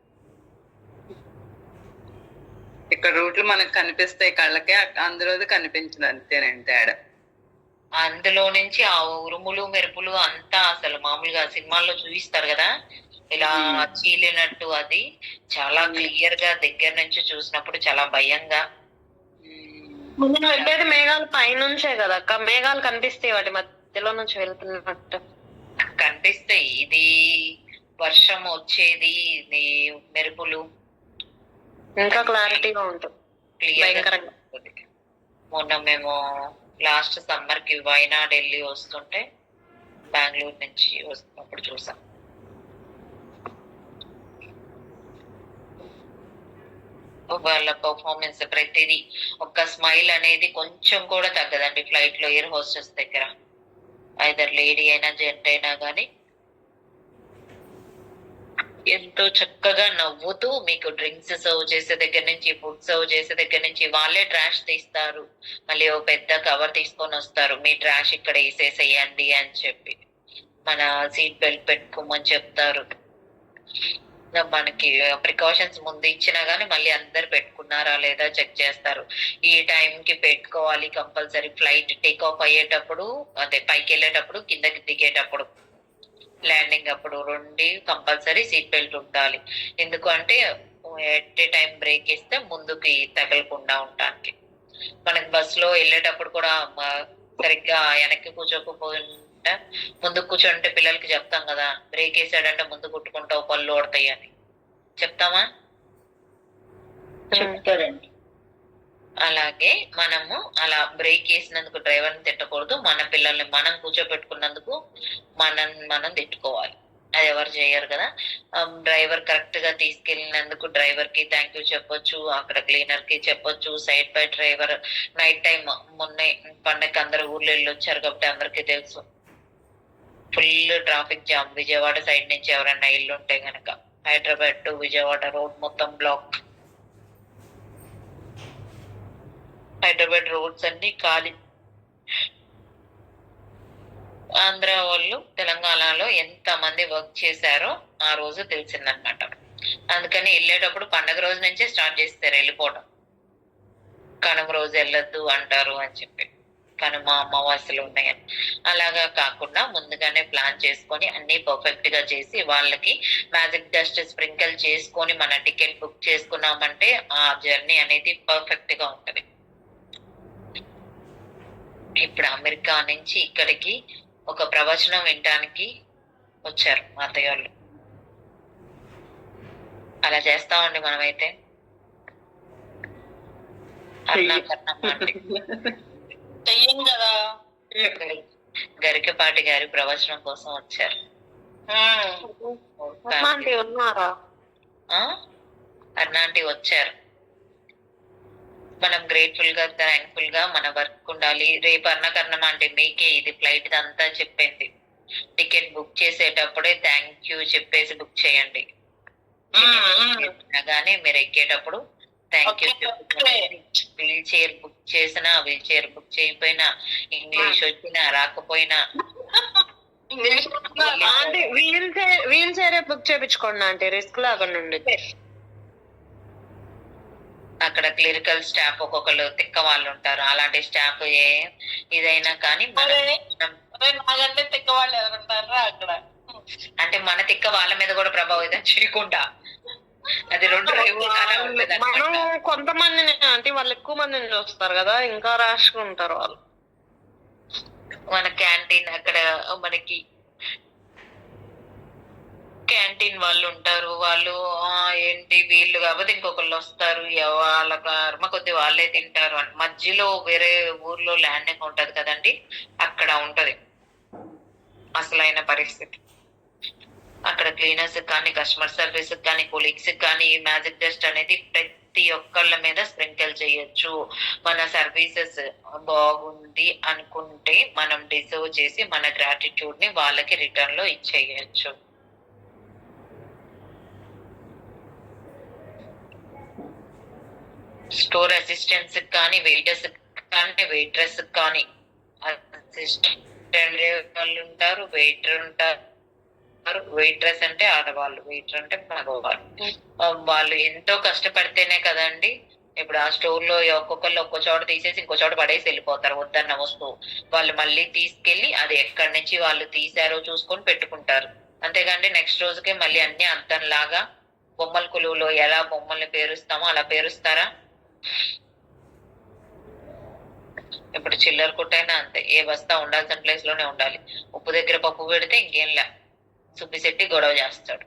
ఇక్కడ రూట్లు మనకు కనిపిస్తాయి కళ్ళకే, అందులోది కనిపించదు, అంతేనండి తేడా. అందులో నుంచి ఆ ఉరుములు మెరుపులు అంతా అసలు మామూలుగా సినిమాల్లో చూపిస్తారు కదా, ఇలా చీలినట్టు అది చాలా క్లియర్ గా దగ్గర నుంచి చూసినప్పుడు చాలా భయంగా. మనం వెళ్ళేది మేఘాలు పైనుంచే కదా అక్క, మేఘాలు కనిపిస్తాయి వాటి మధ్యలో నుంచి వెళ్తున్నట్టు కనిపిస్తాయి. ఇది వర్షం వచ్చేది, ఇది మెరుపులు ఇంకా క్లారిటీగా ఉంటుంది, క్లియర్. మొన్న మేము లాస్ట్ సమ్మర్ కి వైనాడ్ వెళ్ళి వస్తుంటే బెంగళూరు నుంచి వస్తున్నప్పుడు చూసాం. వాళ్ళ పర్ఫార్మెన్స్ ప్రతిదీ, ఒక్క స్మైల్ అనేది కొంచెం కూడా తగ్గదండి ఫ్లైట్ లో ఎయిర్ హోస్టెస్ దగ్గర, ఐదర్ లేడీ అయినా జెంట్ అయినా కానీ ఎంతో చక్కగా నవ్వుతూ మీకు డ్రింక్స్ సర్వ్ చేసే దగ్గర నుంచి, ఫుడ్ సర్వ్ చేసే దగ్గర నుంచి వాళ్ళే ట్రాష్ తీస్తారు, మళ్ళీ ఓ పెద్ద కవర్ తీసుకొని వస్తారు, మీ ట్రాష్ ఇక్కడ వేసేసేయండి అని చెప్పి, మన సీట్ బెల్ట్ పెట్టుకోమని చెప్తారు. మనకి ప్రికాషన్స్ ముందు ఇచ్చినా గానీ మళ్ళీ అందరు పెట్టుకున్నారా లేదా చెక్ చేస్తారు. ఈ టైం కి పెట్టుకోవాలి కంపల్సరీ, ఫ్లైట్ టేక్ ఆఫ్ అయ్యేటప్పుడు, అదే పైకి వెళ్ళేటప్పుడు, కిందకి దిగేటప్పుడు, ల్యాండింగ్ అప్పుడు రెండు కంపల్సరీ సీట్ బెల్ట్ ఉండాలి. ఎందుకు అంటే ఎట్ ఏ టైం బ్రేక్ ఇస్తే ముందుకి తగలకుండా ఉండడానికి. మనకి బస్ లో వెళ్ళేటప్పుడు కూడా సరిగ్గా వెనక్కి కూర్చోకపోయింటే ముందు కూర్చోంటే పిల్లలకి చెప్తాం కదా, బ్రేక్ వేసాడంటే ముందు కుట్టుకుంటావు పళ్ళు ఓడతాయి అని చెప్తామా? చెప్తారండి. అలాగే మనము అలా బ్రేక్ వేసినందుకు డ్రైవర్ని తిట్టకూడదు, మన పిల్లల్ని మనం కూర్చోబెట్టుకున్నందుకు మనం తిట్టుకోవాలి. అది ఎవరు చేయరు కదా. డ్రైవర్ కరెక్ట్ గా తీసుకెళ్ళినందుకు డ్రైవర్ కి థ్యాంక్ యూ చెప్పొచ్చు, అక్కడ క్లీనర్ కి చెప్పొచ్చు, side by driver. Night time మొన్న పండగకి అందరు ఊర్లో వెళ్ళి వచ్చారు కాబట్టి అందరికీ తెలుసు, full traffic jam Vijayawada side నుంచి ఎవరైనా ఇల్లు ఉంటే గనక. హైదరాబాద్ టు విజయవాడ రోడ్ మొత్తం బ్లాక్, హైదరాబాద్ రోడ్స్ అన్ని ఖాళీ. ఆంధ్ర వాళ్ళు తెలంగాణలో ఎంత మంది వర్క్ చేశారో ఆ రోజు తెలిసిందనమాట. అందుకని వెళ్ళేటప్పుడు పండగ రోజు నుంచే స్టార్ట్ చేస్తారు వెళ్ళిపోవడం, కనుమ రోజు వెళ్ళొద్దు అంటారు అని చెప్పి, కనుమ అమావాస్యలు ఉన్నాయని. అలాగా కాకుండా ముందుగానే ప్లాన్ చేసుకొని అన్ని పర్ఫెక్ట్ గా చేసి వాళ్ళకి మ్యాజిక్ డస్ట్ స్ప్రింకిల్ చేసుకొని మన టికెట్ బుక్ చేసుకున్నామంటే ఆ జర్నీ అనేది పర్ఫెక్ట్ గా ఉంటది. ఇప్పుడు అమెరికా నుంచి ఇక్కడికి ఒక ప్రవచనం వినడానికి వచ్చారు మా అత్తయ్య వాళ్ళు. అలా చేస్తామండి మనమైతే. చెయ్యం కదా. గరికపాటి గారి ప్రవచనం కోసం వచ్చారు. ఉన్నారా? అర్నాంటి వచ్చారు. మనం గ్రేట్ఫుల్ గా థ్యాంక్ఫుల్ గా మన వర్క్ ఉండాలి. రేపు అన్నకరణం అంటే మీకే ఇది ఫ్లైట్ అంతా చెప్పింది. టికెట్ బుక్ చేసేటప్పుడే థ్యాంక్ యూ చెప్పేసి బుక్ చేయండి. కానీ మీరు ఎక్కేటప్పుడు థ్యాంక్ యూ చెప్పుకోండి. వీల్ చైర్ బుక్ చేసినా, వీల్ చైర్ బుక్ చేయకపోయినా, ఇంగ్లీష్ వచ్చినా రాకపోయినా వీల్ చైర్ బుక్ చేయించుకోండి అంటే రిస్క్ లాగా నుండి. అక్కడ క్లిరికల్ స్టాఫ్ ఒక్కొక్కరు తిక్క వాళ్ళు ఉంటారు, అలాంటి స్టాఫ్ ఇదైనా కానీ నాకంటే తిక్క వాళ్ళు ఎవరుంటారా అక్కడ. అంటే మన తిక్క వాళ్ళ మీద కూడా ప్రభావితం చేయకుండా అది రెండు మనం కొంతమందిని అంటే వాళ్ళు ఎక్కువ మందిని చూస్తారు కదా, ఇంకా ర్యాష్ గా ఉంటారు వాళ్ళు. మన క్యాంటీన్ అక్కడ మనకి క్యాంటీన్ వాళ్ళు ఉంటారు, వాళ్ళు ఏంటి వీళ్ళు కాకపోతే ఇంకొకళ్ళు వస్తారు, వాళ్ళ కర్మ కొద్ది వాళ్ళే తింటారు. మధ్యలో వేరే ఊర్లో ల్యాండింగ్ ఉంటది కదండి, అక్కడ ఉంటది అసలైన పరిస్థితి. అక్కడ క్లీనర్స్ కానీ, కస్టమర్ సర్వీస్ కానీ, కొలీగ్స్ కానీ ఈ మ్యాజిక్ డస్ట్ అనేది ప్రతి ఒక్కళ్ళ మీద స్ప్రింకిల్ చేయొచ్చు. మన సర్వీసెస్ బాగుంది అనుకుంటే మనం డిజర్వ్ చేసి మన గ్రాటిట్యూడ్ ని వాళ్ళకి రిటర్న్ లో ఇచ్చేయచ్చు. స్టోర్ అసిస్టెంట్స్ కానీ, వెయిటర్స్ కానీ, వెయిట్రెస్ కానీ, అసిస్టెంట్ వాళ్ళు ఉంటారు, వెయిటర్ ఉంటారు. వెయిట్రెస్ అంటే ఆడవాళ్ళు, వెయిటర్ అంటే మగవాళ్ళు. వాళ్ళు ఎంతో కష్టపడితేనే కదండి. ఇప్పుడు ఆ స్టోర్ లో ఒక్కొక్కళ్ళు ఒక్కో చోట తీసేసి ఇంకో చోట పడేసి వెళ్ళిపోతారు వద్దన్న వస్తువు. వాళ్ళు మళ్ళీ తీసుకెళ్లి అది ఎక్కడి నుంచి వాళ్ళు తీసారో చూసుకొని పెట్టుకుంటారు. అంతేగాని నెక్స్ట్ రోజుకే మళ్ళీ అన్ని అద్దంలాగా బొమ్మల కొలువులో ఎలా బొమ్మల్ని పేరుస్తామో అలా పేరుస్తారా? ఇప్పుడు చిల్లర కొట్టైనా అంతే, ఏ బస్తా ఉండాల్సిన ప్లేస్ లోనే ఉండాలి. ఉప్పు దగ్గర పప్పు పెడితే ఇంకేంలా సుబ్బిశెట్టి గొడవ చేస్తాడు.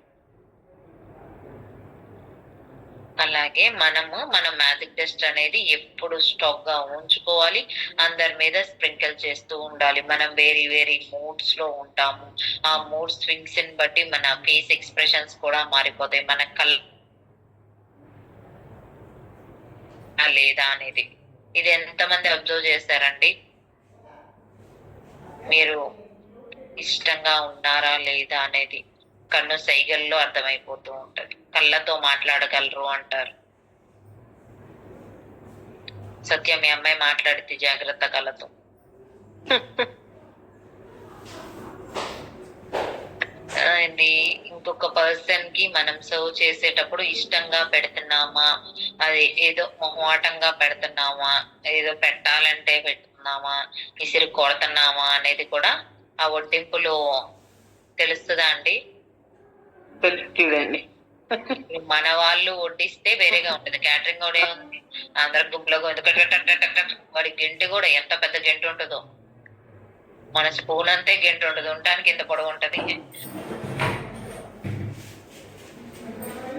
అలాగే మనము మన మ్యాజిక్ డస్ట్ అనేది ఎప్పుడు స్టాక్ గా ఉంచుకోవాలి, అందరి మీద స్ప్రింకిల్ చేస్తూ ఉండాలి. మనం వేరీ వేరీ మూడ్స్ లో ఉంటాము, ఆ మూడ్ స్వింగ్స్ ని బట్టి మన ఫేస్ ఎక్స్ప్రెషన్స్ కూడా మారిపోతాయి. మన లేదా అనేది. ఇది ఎంతమంది అబ్జర్వ్ చేస్తారండి? మీరు ఇష్టంగా ఉన్నారా లేదా అనేది కన్ను సైగల్లో అర్థమైపోతూ ఉంటది. కళ్ళతో మాట్లాడగలరు అంటారు. సత్యం, మీ అమ్మాయి మాట్లాడితే జాగ్రత్త కళ్ళతో. ఇది ఇంకొక పర్సన్ కి మనం సర్వ్ చేసేటప్పుడు ఇష్టంగా పెడుతున్నామా, అది ఏదో మొహమాటంగా పెడుతున్నామా, ఏదో పెట్టాలంటే పెడుతున్నామా, ఇసిరి కొడుతున్నామా అనేది కూడా ఆ వడ్డింపులో తెలుస్తుందా అండి? చూడండి. మన వాళ్ళు వడ్డిస్తే వేరేగా ఉంటది. క్యాటరింగ్ కూడా ఉంది, అందరు గుంపులో వాడి గెంటు కూడా ఎంత పెద్ద గెంటు ఉంటుందో, మన స్పూన్ అంతే గెంటు ఉండదు, ఉండటానికి ఇంత పొడవు ఉంటది.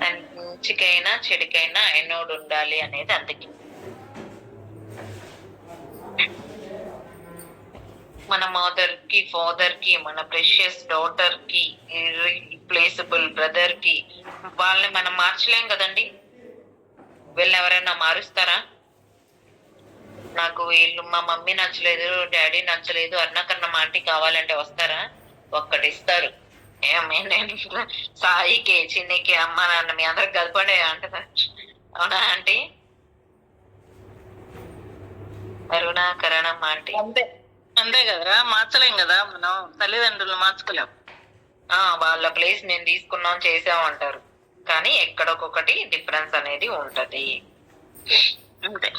మంచికైనా చెడుకైనా ఎన్నోడు ఉండాలి అనేది అందుకే. మన మదర్ కి, ఫాదర్ కి, మన ప్రెషియస్ డాటర్ కి, రీప్లేసబుల్ బ్రదర్ కి, వాళ్ళని మనం మార్చలేం కదండి. వీళ్ళు ఎవరైనా మారుస్తారా? నాకు వీళ్ళు మా మమ్మీ నచ్చలేదు, డాడీ నచ్చలేదు, అన్న కన్నా మాంటి కావాలంటే వస్తారా? ఒక్కటిస్తారు. ఏమి నేను సాయికి, చిన్నికి, అమ్మ నాన్న మీ అందరికి కలపడే అంటారా? అవునా ఆంటీ? కరుణాకరణం ఆంటీ. అంతే అంతే కదరా, మార్చలేం కదా మనం, తల్లిదండ్రులు మార్చుకోలేం. వాళ్ళ ప్లేస్ నేను తీసుకున్నాం చేసాం అంటారు, కానీ ఎక్కడొకొకటి డిఫరెన్స్ అనేది ఉంటది. అంతే.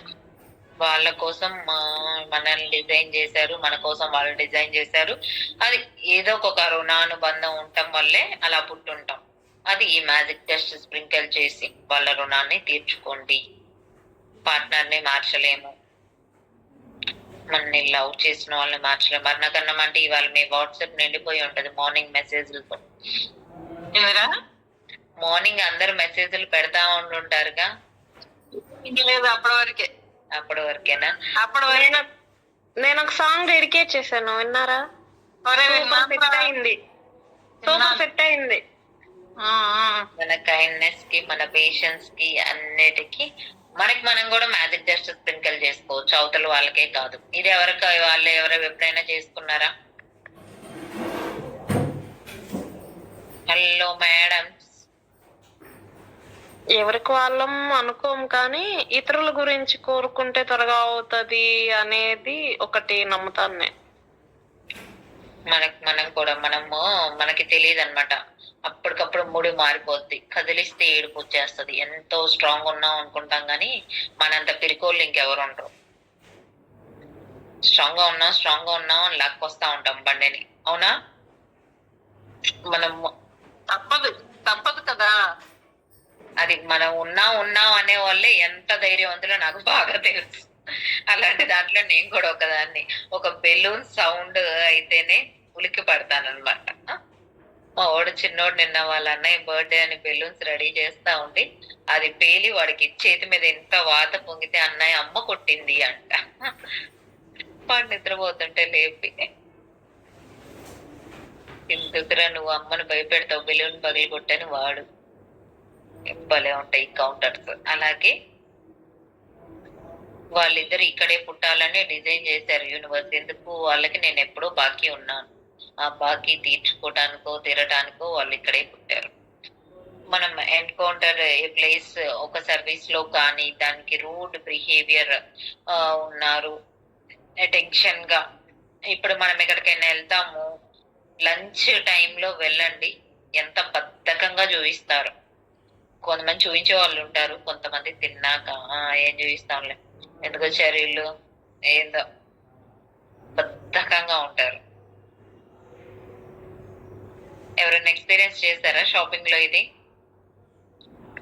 వాళ్ళ కోసం మనల్ని డిజైన్ చేశారు, మన కోసం వాళ్ళు డిజైన్ చేశారు. అది ఏదో ఒక రుణానుబంధం ఉండటం వల్లే అలా పుట్టుంటాం. అది ఈ మ్యాజిక్ టెస్ట్ స్ప్రింకిల్ చేసి వాళ్ళ రుణాన్ని తీర్చుకోండి. పార్ట్నర్ ని మార్చలేము, మనని లవ్ చేసిన వాళ్ళని మార్చలేము. మరణకరణం అంటే ఇవాళ మీ వాట్సాప్ నిండిపోయి ఉంటది మార్నింగ్ మెసేజ్లతో. మార్నింగ్ అందరు మెసేజ్లు పెడతా ఉంటుంటారుగా. లేదు, అప్పటి వరకేనా? అప్పటి వరకు నేను ఒక సాంగ్ డెడికేట్ చేశాను, విన్నారా? సూపర్ సెట్ అయింది. మన కైండ్నెస్ కి, మన పేషెన్స్ కి, అన్నిటికీ మనకి మనం కూడా మ్యాజిక్ టెస్ట్ స్ప్రింకిల్ చేసుకోవచ్చు, అవతల వాళ్ళకే కాదు. ఇది ఎవరికి వాళ్ళు ఎవరు ఎప్పుడైనా చేసుకున్నారా? Hello madams. ఎవరికి వాళ్ళం అనుకోం, కానీ ఇతరుల గురించి కోరుకుంటే త్వరగా అవుతుంది అనేది ఒకటి నమ్ముతాను నేను. మనం కూడా మనకి తెలియదు అనమాట. అప్పటికప్పుడు ముడి మారిపోద్ది, కదిలిస్తే ఏడుపు వచ్చేస్తుంది. ఎంతో స్ట్రాంగ్ ఉన్నాం అనుకుంటాం, కానీ మనంత పిరికోళ్ళు ఇంకెవరు ఉండరు. స్ట్రాంగ్ గా ఉన్నాం అని లాక్కొస్తా ఉంటాం బండిని. అవునా? మనం తప్పదు కదా. అది మనం ఉన్నాం అనే వాళ్ళే ఎంత ధైర్యవంతులో నాకు బాగా తెలుసు. అలాంటి దాంట్లో నేను కూడా ఒకదాన్ని. ఒక బెలూన్ సౌండ్ అయితేనే ఉలిక్కి పడతానన్నమాట. మా వాడు చిన్నోడు నిన్న వాళ్ళ అన్నయ్య బర్త్డే అని బెలూన్స్ రెడీ చేస్తా ఉండి అది పేలి వాడికి చేతి మీద ఎంత వాత పొంగితే అన్నయ్య అమ్మ కొట్టింది అంట. వాడు నిద్రపోతుంటే లేపి, ఎందుకురా నువ్వు అమ్మను భయపెడతావు, బెలూన్ పగిలి కొట్టని వాడు. భలే ఉంటాయి కౌంటర్స్. అలాగే వాళ్ళిద్దరు ఇక్కడే పుట్టాలని డిజైన్ చేశారు యూనివర్స్. ఎందుకు? వాళ్ళకి నేను ఎప్పుడో బాకీ ఉన్నాను, ఆ బాకీ తీర్చుకోవడానికో తీరడానికో వాళ్ళు ఇక్కడే పుట్టారు. మనం ఎన్కౌంటర్ ఏ ప్లేస్, ఒక సర్వీస్ లో కానీ దానికి రూడ్ బిహేవియర్ ఉన్నారు, టెన్షన్ గా. ఇప్పుడు మనం ఎక్కడికైనా వెళ్తాము, లంచ్ టైంలో వెళ్ళండి, ఎంత బద్ధకంగా చూపిస్తారు. కొంతమంది చూపించే వాళ్ళు ఉంటారు, కొంతమంది తిన్నాక ఏం చూపిస్తాంలే, ఎందుకు చర్యలు ఏందో బద్ధకంగా ఉంటారు. ఎవరైనా ఎక్స్పీరియన్స్ చేస్తారా షాపింగ్ లో ఇది?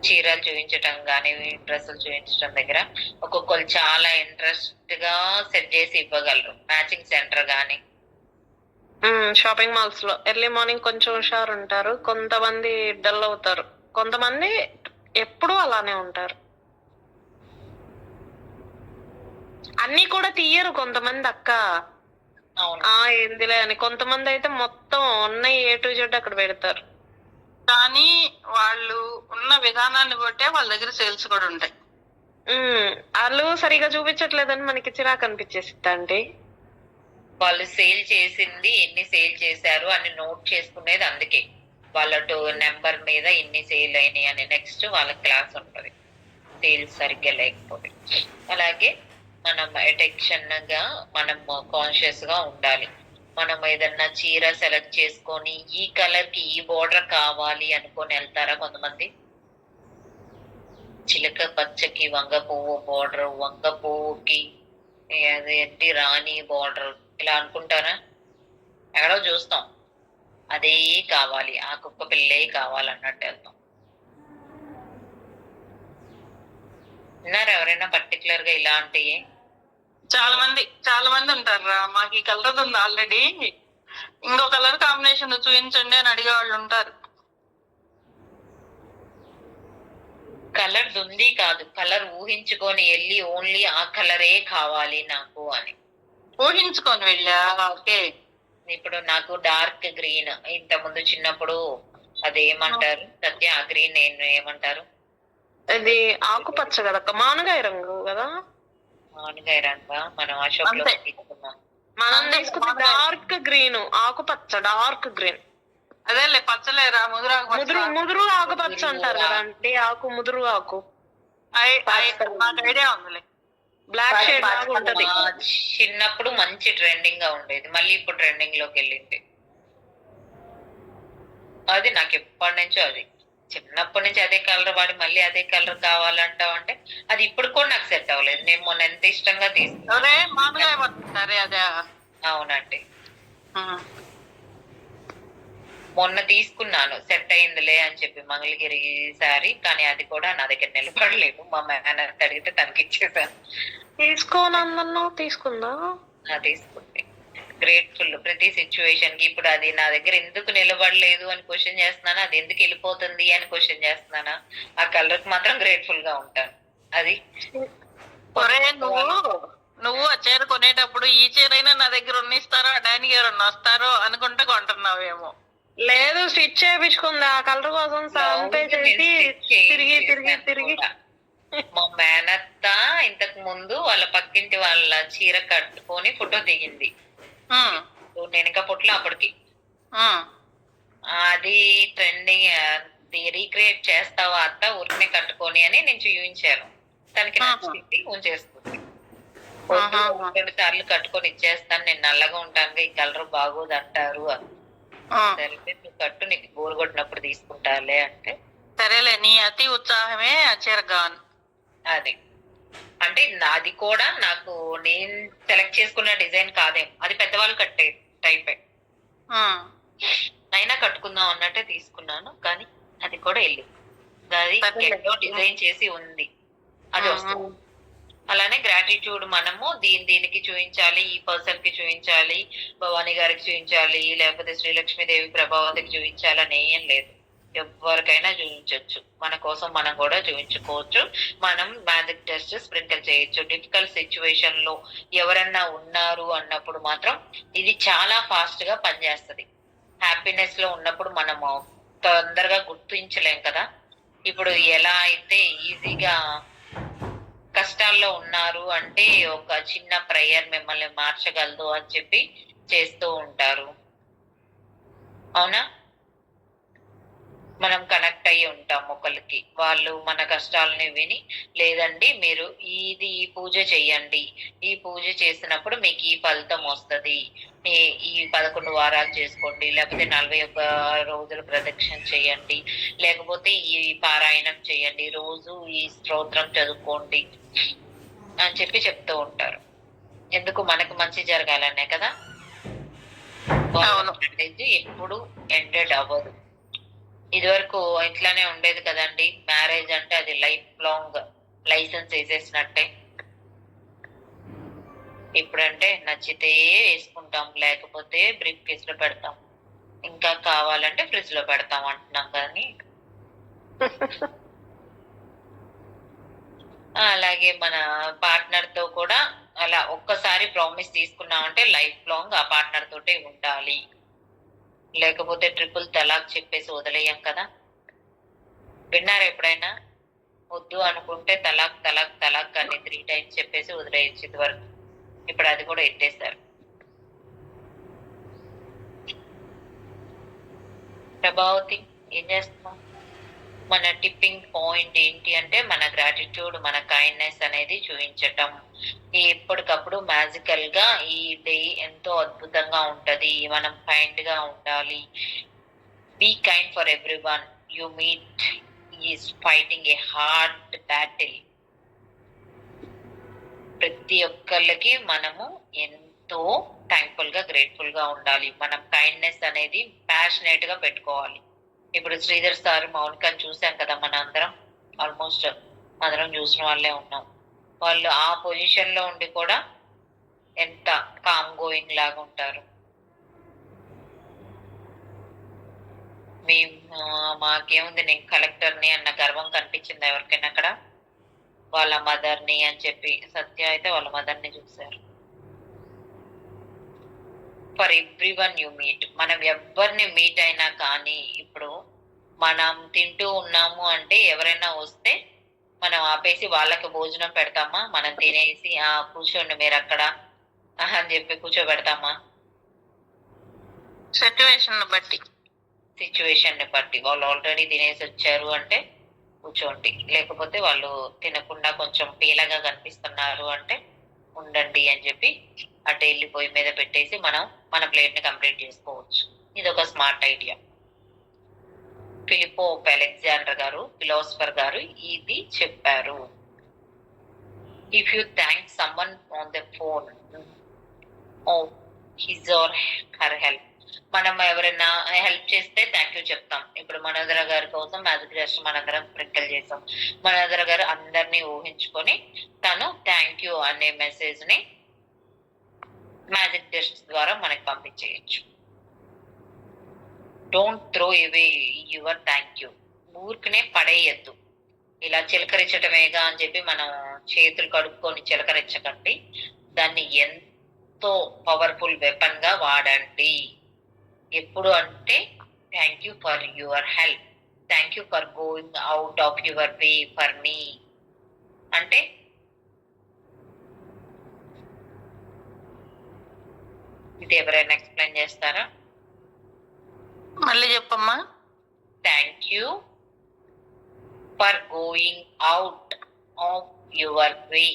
చీరలు చూపించటం కానీ, డ్రెస్సులు చూపించడం దగ్గర ఒక్కొక్కరు చాలా ఇంట్రెస్ట్ గా సెట్ చేసి ఇవ్వగలరు. మ్యాచింగ్ సెంటర్ కానీ షాపింగ్ మాల్స్ లో ఎర్లీ మార్నింగ్ కొంచెం హుషారు ఉంటారు, కొంతమంది డల్ అవుతారు, కొంతమంది ఎప్పుడూ అలానే ఉంటారు. అన్ని కూడా తీయరు కొంతమంది అక్క. ఏందిలే అని. కొంతమంది అయితే మొత్తం ఉన్నాయి A to Z అక్కడ పెడతారు. కానీ వాళ్ళు ఉన్న విధానాన్ని బట్టే వాళ్ళ దగ్గర సేల్స్ కూడా ఉంటాయి. వాళ్ళు సరిగా చూపించట్లేదని మనకి చిరాకు అనిపించేసిద్ది అండి. వాళ్ళు సేల్ చేసింది ఎన్ని సేల్ చేశారు అని నోట్ చేసుకునేది అందుకే. వాళ్ళ నెంబర్ మీద ఇన్ని సేల్ అయినాయి అని నెక్స్ట్ వాళ్ళ క్లాస్ ఉంటుంది సేల్స్ సరిగ్గా లేకపోతే. అలాగే మనం అటెన్షన్ గా మనం కాన్షియస్ గా ఉండాలి. మనం ఏదన్నా చీర సెలెక్ట్ చేసుకొని ఈ కలర్ కి ఈ బోర్డర్ కావాలి అనుకొని వెళ్తారా కొంతమంది. చిలక పచ్చకి వంగ పువ్వు బోర్డర్, వంగ పువ్వుకి అదేంటి రాణి బోర్డర్ ఇలా అనుకుంటారా? ఎక్కడో చూస్తాం అదే కావాలి, ఆ కుక్క పిల్లే కావాలన్నట్టు వెళ్తాం. విన్నారా ఎవరైనా పర్టికులర్ గా ఇలాంటి? చాలా మంది ఉంటారు. మాకు ఈ కలర్ ఉంది ఆల్రెడీ, ఇంకో కలర్ కాంబినేషన్ చూపించండి అని అడిగే వాళ్ళు ఉంటారు. కలర్ ఉంది కాదు, కలర్ ఊహించుకొని వెళ్ళి ఓన్లీ ఆ కలరే కావాలి నాకు అని ఊహించుకొని వెళ్ళా. ఓకే. ఇప్పుడు నాకు డార్క్ గ్రీన్, ఇంత ముందు చిన్నప్పుడు అదేమంటారు సత్య, ఆ గ్రీన్ ఏమంటారు? అది ఆకుపచ్చ కదక్క, మానగాయ రంగు కదా. మామిడికాయ రంగా మనం అశోక్ లో అంతే. తీసుకున్నాం. మనం తీసుకుంది డార్క్ గ్రీన్, ఆకుపచ్చ డార్క్ గ్రీన్. అదేలే పచ్చలేరా, ముదురు ముదురు ఆకుపచ్చ అంటారు కదా అంటే, ఆకు ముదురు ఆకు. నాకు ఐడియా ఉందిలే. బ్లాక్ షేడ్ లాగా ఉంటది. చిన్నప్పుడు మంచి ట్రెండింగ్ గా ఉండేది, మళ్ళీ ఇప్పుడు ట్రెండింగ్ లోకి వెళ్ళింది. అది నాకు ఎప్పటి నుంచో, అది చిన్నప్పటి నుంచి అదే కలర్ వాడి మళ్ళీ అదే కలర్ కావాలంటావు అంటే అది ఇప్పుడు కూడా నాకు సెట్ అవ్వలేదు. నేను మొన్న ఎంత ఇష్టంగా తీసుకున్నాను. మామిడికాయ పడుతుంటారే అదే. అవునండి, మొన్న తీసుకున్నాను సెట్ అయిందిలే అని చెప్పి మంగళగిరి సారీ, కానీ అది కూడా నా దగ్గర నిలబడలేదు. మా మేనత్ అడిగితే తనకి ఇచ్చేసాను. తీసుకోనన్నా తీసుకుందా? తీసుకుంటే గ్రేట్ఫుల్ ప్రతి సిచ్యువేషన్ కి. ఇప్పుడు అది నా దగ్గర ఎందుకు నిలబడలేదు అని క్వశ్చన్ చేస్తున్నానా, అది ఎందుకు వెళ్ళిపోతుంది అని క్వశ్చన్ చేస్తున్నానా, ఆ కలర్ కి మాత్రం గ్రేట్ఫుల్ గా ఉంటాను. అది నువ్వు ఆ చీర కొనేటప్పుడు ఈ చీర అయినా నా దగ్గర ఉన్నిస్తారో డానీ గారు వస్తారో అనుకుంటా కొంటున్నావేమో. లేదు, స్టిచ్ చేయించుకుంది ఆ కలర్ కోసం. సంపే చేసి తిరిగి తిరిగి తిరిగి మా మేనత్త ఇంతకు ముందు వాళ్ళ పక్కింటి వాళ్ళ చీర కట్టుకొని ఫోటో దిగింది. నేను ఇంకా పుట్ల అప్పటికి. అది ట్రెండింగ్, రీక్రియేట్ చేస్తావా అత్త ఊరికనే కట్టుకొని అని నేను చూపించాను. తనకి నచ్చింది ఉంచేసుకుంది. 2 సార్లు కట్టుకొని ఇచ్చేస్తాను, నేను నల్లగా ఉంటాను ఈ కలర్ బాగోదు అంటారు అని. సరే నువ్వు కట్టు, నీకు బోరు కొట్టినప్పుడు తీసుకుంటాలే అంటే సరేలే, నీ అతి ఉత్సాహమే ఆ చీర గాను. అది అంటే నాది కూడా నాకు నేను సెలెక్ట్ చేసుకున్న డిజైన్ కాదేమో, అది పెద్దవాళ్ళు కట్టే టైపే. అయినా కట్టుకుందాం అన్నట్టే తీసుకున్నాను, కానీ అది కూడా వెళ్ళింది. అది ఎన్నో డిజైన్ చేసి ఉంది, అది వస్తుంది. అలానే గ్రాటిట్యూడ్ మనము దీనికి చూపించాలి, ఈ పర్సన్ కి చూపించాలి, భవానీ గారికి చూపించాలి, లేకపోతే శ్రీలక్ష్మీదేవి ప్రభావతికి చూపించాలి అని ఏం లేదు. ఎవరికైనా చూపించవచ్చు, మన కోసం మనం కూడా చూపించుకోవచ్చు. మనం మ్యాజిక్ టెస్ట్ స్ప్రింకిల్ చేయొచ్చు. డిఫికల్ట్ సిచ్యువేషన్ లో ఎవరన్నా ఉన్నారు అన్నప్పుడు మాత్రం ఇది చాలా ఫాస్ట్ గా పనిచేస్తుంది. హ్యాపీనెస్ లో ఉన్నప్పుడు మనము తొందరగా గుర్తించలేం కదా. ఇప్పుడు ఎలా అయితే ఈజీగా కష్టాల్లో ఉన్నారు అంటే ఒక చిన్న ప్రేయర్ మిమ్మల్ని మార్చగలదు అని చెప్పి చేస్తూ ఉంటారు, అవునా? మనం కనెక్ట్ అయ్యి ఉంటాం ఒకరికి, వాళ్ళు మన కష్టాలని విని లేదండి మీరు ఈ పూజ చెయ్యండి, ఈ పూజ చేసినప్పుడు మీకు ఈ ఫలితం వస్తుంది, ఈ 11 వారాలు చేసుకోండి, లేకపోతే 41 రోజులు ప్రదక్షిణ చేయండి, లేకపోతే ఈ పారాయణం చేయండి, రోజు ఈ స్తోత్రం చదువుకోండి అని చెప్పి చెప్తూ ఉంటారు. ఎందుకు? మనకు మంచి జరగాలనే కదా. ఎప్పుడు ఎండెడ్ అవ్వదు. ఇదివరకు ఇట్లానే ఉండేది కదండి, మ్యారేజ్ అంటే అది లైఫ్ లాంగ్ లైసెన్స్ వేసేసినట్టే. ఇప్పుడంటే నచ్చితే వేసుకుంటాం, లేకపోతే బ్రీఫ్ కేస్ లో పెడతాం, ఇంకా కావాలంటే ఫ్రిడ్జ్ లో పెడతాం అంటున్నాం. కానీ అలాగే మన పార్ట్నర్ తో కూడా అలా ఒక్కసారి ప్రామిస్ తీసుకున్నామంటే లైఫ్ లాంగ్ ఆ పార్ట్నర్ తోటే ఉండాలి, లేకపోతే ట్రిపుల్ తలాక్ చెప్పేసి వదిలేయం కదా. విన్నారా ఎప్పుడైనా? వద్దు అనుకుంటే తలాక్ తలాక్ తలాక్ అని 3 times చెప్పేసి వదిలేయచ్చు ఇది వరకు. ఇప్పుడు అది కూడా ఎత్తేస్తారు. ప్రభావతి ఏం చేస్తున్నాం? మన టిప్పింగ్ పాయింట్ ఏంటి అంటే మన గ్రాటిట్యూడ్, మన కైండ్నెస్ అనేది చూపించటం. ఎప్పటికప్పుడు మ్యాజికల్ గా ఈ డే ఎంతో అద్భుతంగా ఉంటది. మనం కైండ్ గా ఉండాలి. Be kind for everyone you meet is fighting a hard battle. ప్రతి ఒక్కళ్ళకి మనము ఎంతో థ్యాంక్ఫుల్ గా, గ్రేట్ఫుల్ గా ఉండాలి. మనం కైండ్నెస్ అనేది ప్యాషనేట్ గా పెట్టుకోవాలి. ఇప్పుడు శ్రీధర్ సార్, మౌనికని చూసాం కదా, మన అందరం ఆల్మోస్ట్ అందరం చూసిన వాళ్ళే ఉన్నాం. వాళ్ళు ఆ పొజిషన్ లో ఉండి కూడా ఎంత కామ్ గోయింగ్ లాగా ఉంటారు. మాకేముంది, నేను కలెక్టర్ని అన్న గర్వం కనిపించింది ఎవరికైనా అక్కడ? వాళ్ళ మదర్ని అని చెప్పి. సత్య అయితే వాళ్ళ మదర్ని చూశారు. For every one you meet, మనం ఎవరిని మీట్ అయినా కానీ, ఇప్పుడు మనం తింటూ ఉన్నాము అంటే ఎవరైనా వస్తే మనం ఆపేసి వాళ్ళకి భోజనం పెడతామా? మనం తినేసి కూర్చోండి మీరు అక్కడ అని చెప్పి కూర్చోబెడతామా? సిచ్యువేషన్ బట్టి. సిచ్యువేషన్ ని బట్టి. వాళ్ళు ఆల్రెడీ తినేసి వచ్చారు అంటే కూర్చోండి, లేకపోతే వాళ్ళు తినకుండా కొంచెం పీలగా కనిపిస్తున్నారు అంటే ఉండండి అని చెప్పి అటు వెళ్ళి పొయ్యి మీద పెట్టేసి మనం మన ప్లేట్ ని కంప్లీట్ చేసుకోవచ్చు. ఇది ఒక స్మార్ట్ ఐడియా. ఫిలిపో అలెగ్జాండర్ గారు, ఫిలాసఫర్ గారు ఇది చెప్పారు. If you thank someone on the phone his or her help, మనం ఎవరైనా హెల్ప్ చేస్తే థ్యాంక్ యూ చెప్తాం. ఇప్పుడు మనోదర గారి కోసం మ్యాజిక్ జస్ట్ మనందరం స్ప్రింకిల్ చేసాం. మనోదర గారు అందరినీ ఊహించుకొని తను థ్యాంక్ యూ అనే మెసేజ్ ని మ్యాజిక్ జస్ట్ ద్వారా మనకి పంపించేయచ్చు. Don't throw away your thank you. ఊరికనే పడేయద్దు. ఇలా చిలకరించటమేగా అని చెప్పి మనం చేతులు కడుక్కొని చిలకరించకండి. దాన్ని ఎంతో పవర్ఫుల్ వెపన్ గా వాడండి. ఎప్పుడు అంటే thank you for your help, thank you for going out of your way for me. అంటే ఇది ఎవరైనా ఎక్స్ప్లెయిన్ చేస్తారా? మళ్ళీ చెప్పమ్మా. Thank you for going out of your way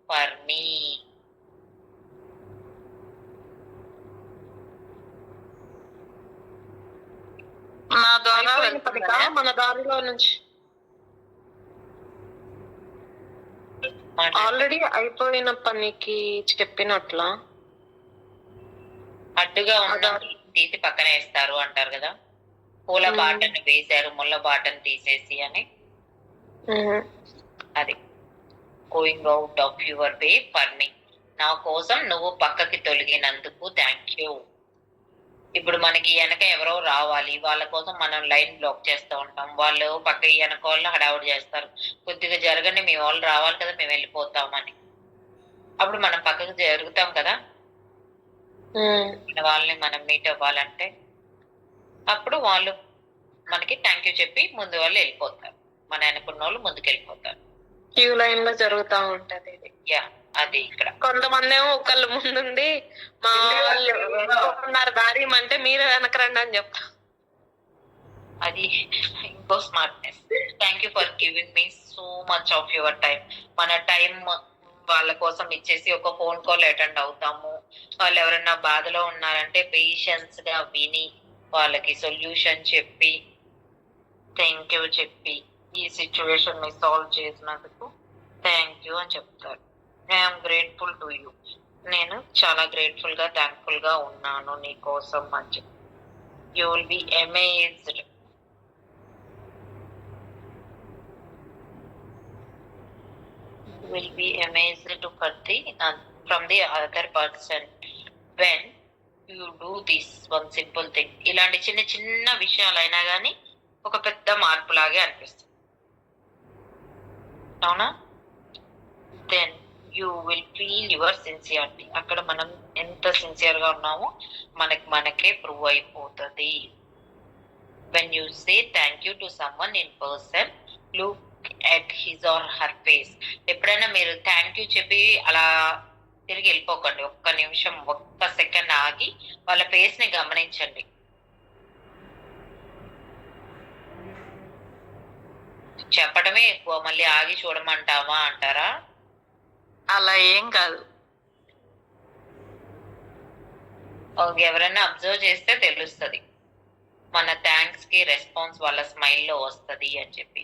for me. నా ద్వారా అయిపోయిన పనికా మన దారిలో నుంచి ఆల్రెడీ అయిపోయిన పనికి చెప్పినట్లా అడ్డుగా ఉన్న తీసి పక్కన వేస్తారు అంటారు కదా. పూల బాటను వేశారు, ముళ్ళ బాటను తీసేసి అని. అది going out of your way for me. నా కోసం నువ్వు పక్కకి తొలగినందుకు థ్యాంక్ యూ. ఇప్పుడు మనకి వెనక ఎవరో రావాలి, వాళ్ళ కోసం మనం లైన్ బ్లాక్ చేస్తూ ఉంటాం. వాళ్ళు పక్క వెనక వాళ్ళు హడావుడి చేస్తారు, కొద్దిగా జరగండి మీ వాళ్ళు రావాలి కదా మేము వెళ్ళిపోతామని. అప్పుడు మనం పక్కకు జరుగుతాం కదా వాళ్ళని మనం మీట్ అవ్వాలంటే. అప్పుడు వాళ్ళు మనకి థ్యాంక్ యూ చెప్పి ముందు వాళ్ళు వెళ్ళిపోతారు, మన వెనకున్న వాళ్ళు ముందుకు వెళ్ళిపోతారు. క్యూ లైన్ లో జరుగుతా ఉంటది ఇది. యా, అది ఇక్కడ కొంతమంది ఏమో ఒకళ్ళు ముందుండి మా వాళ్ళు ఉన్నారు దారి అంటే మీరు వెనకరండి అని చెప్తా. అది ఇంకో smartness. Thank you for giving me so much of your time. మన టైం వాళ్ళ కోసం ఇచ్చేసి ఒక ఫోన్ కాల్ అటెండ్ అవుతాము. వాళ్ళు ఎవరైనా బాధలో ఉన్నారంటే పేషెన్స్ గా విని వాళ్ళకి సొల్యూషన్ చెప్పి థ్యాంక్ యూ చెప్పి ఈ సిచ్యువేషన్ ని సాల్వ్ చేసినందుకు థ్యాంక్ యూ అని చెప్తారు. ఐఎమ్ గ్రేట్ఫుల్ టు యూ, నేను చాలా గ్రేట్ఫుల్ గా థ్యాంక్ఫుల్ గా ఉన్నాను నీ కోసం అని చెప్పి. You will be amazed. Will be amazed to from the other person when you do this one simple thing. ఇలాంటి చిన్న చిన్న విషయాలైనా కానీ ఒక పెద్ద మార్పు లాగే అనిపిస్తుంది, అవునా? Then you will feel your sincerity. అక్కడ మనం ఎంత సిన్సియర్ గా ఉన్నామో మనకే ప్రూవ్ అయిపోతుంది. when you say thank you to someone in person, at his or her face. ఎప్పుడైనా మీరు థ్యాంక్ యూ చెప్పి అలా తిరిగి వెళ్ళిపోకండి. ఒక్క నిమిషం, ఒక్క సెకండ్ ఆగి వాళ్ళ ఫేస్ ని గమనించండి. చెప్పడమే ఎక్కువ, మళ్ళీ ఆగి చూడమంటావా అంటారా? అలా ఏం కాదు. ఎవరైనా అబ్జర్వ్ చేస్తే తెలుస్తుంది మన థ్యాంక్స్ కి రెస్పాన్స్ వాళ్ళ స్మైల్ లో వస్తది అని చెప్పి.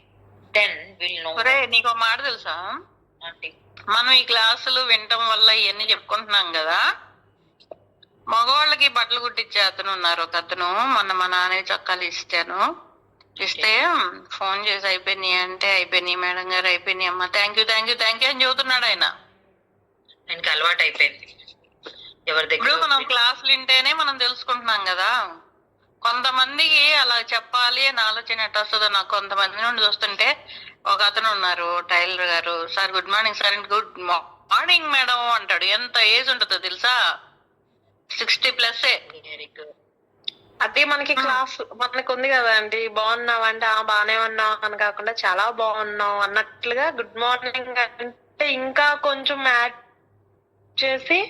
Then will know. ఒరే నీకు మాట తెలుసా, అంటే మనం ఈ క్లాసులు వినటం వల్ల ఇవన్నీ చెప్పుకుంటున్నాం కదా, మగవాళ్ళకి బట్టలు కుట్టించే అతను ఉన్నారు. ఒక అతను మొన్న మా నాన్న చొక్కాలు ఇస్తే ఫోన్ చేసి అయిపోయినాయి అంటే, అయిపోయినాయి మేడం గారు, అయిపోయినాయి అమ్మా, thank you thank you thank you అని చెబుతున్నాడు ఆయన. ఆయనకి అలవాటు అయిపోయింది. ఎవరి ఇప్పుడు దగ్గర మనం క్లాసులు వింటేనే మనం తెలుసుకుంటున్నాం కదా. కొంతమందికి అలా చెప్పాలి అని ఆలోచన ఎట్ట వస్తుందో నాకు కొంతమంది నుండి చూస్తుంటే. ఒక అతను ఉన్నారు టైలర్ గారు, sir good morning sir, good morning madam అంటాడు. ఎంత ఏజ్ ఉంటుందో తెలుసా, 60+. అది మనకి క్లాస్ మనకు ఉంది కదా అండి, బాగున్నావు అంటే బాగానే ఉన్నావు అని కాకుండా చాలా బాగున్నావు అన్నట్లుగా గుడ్ మార్నింగ్ అంటే ఇంకా కొంచెం యాడ్ చేసి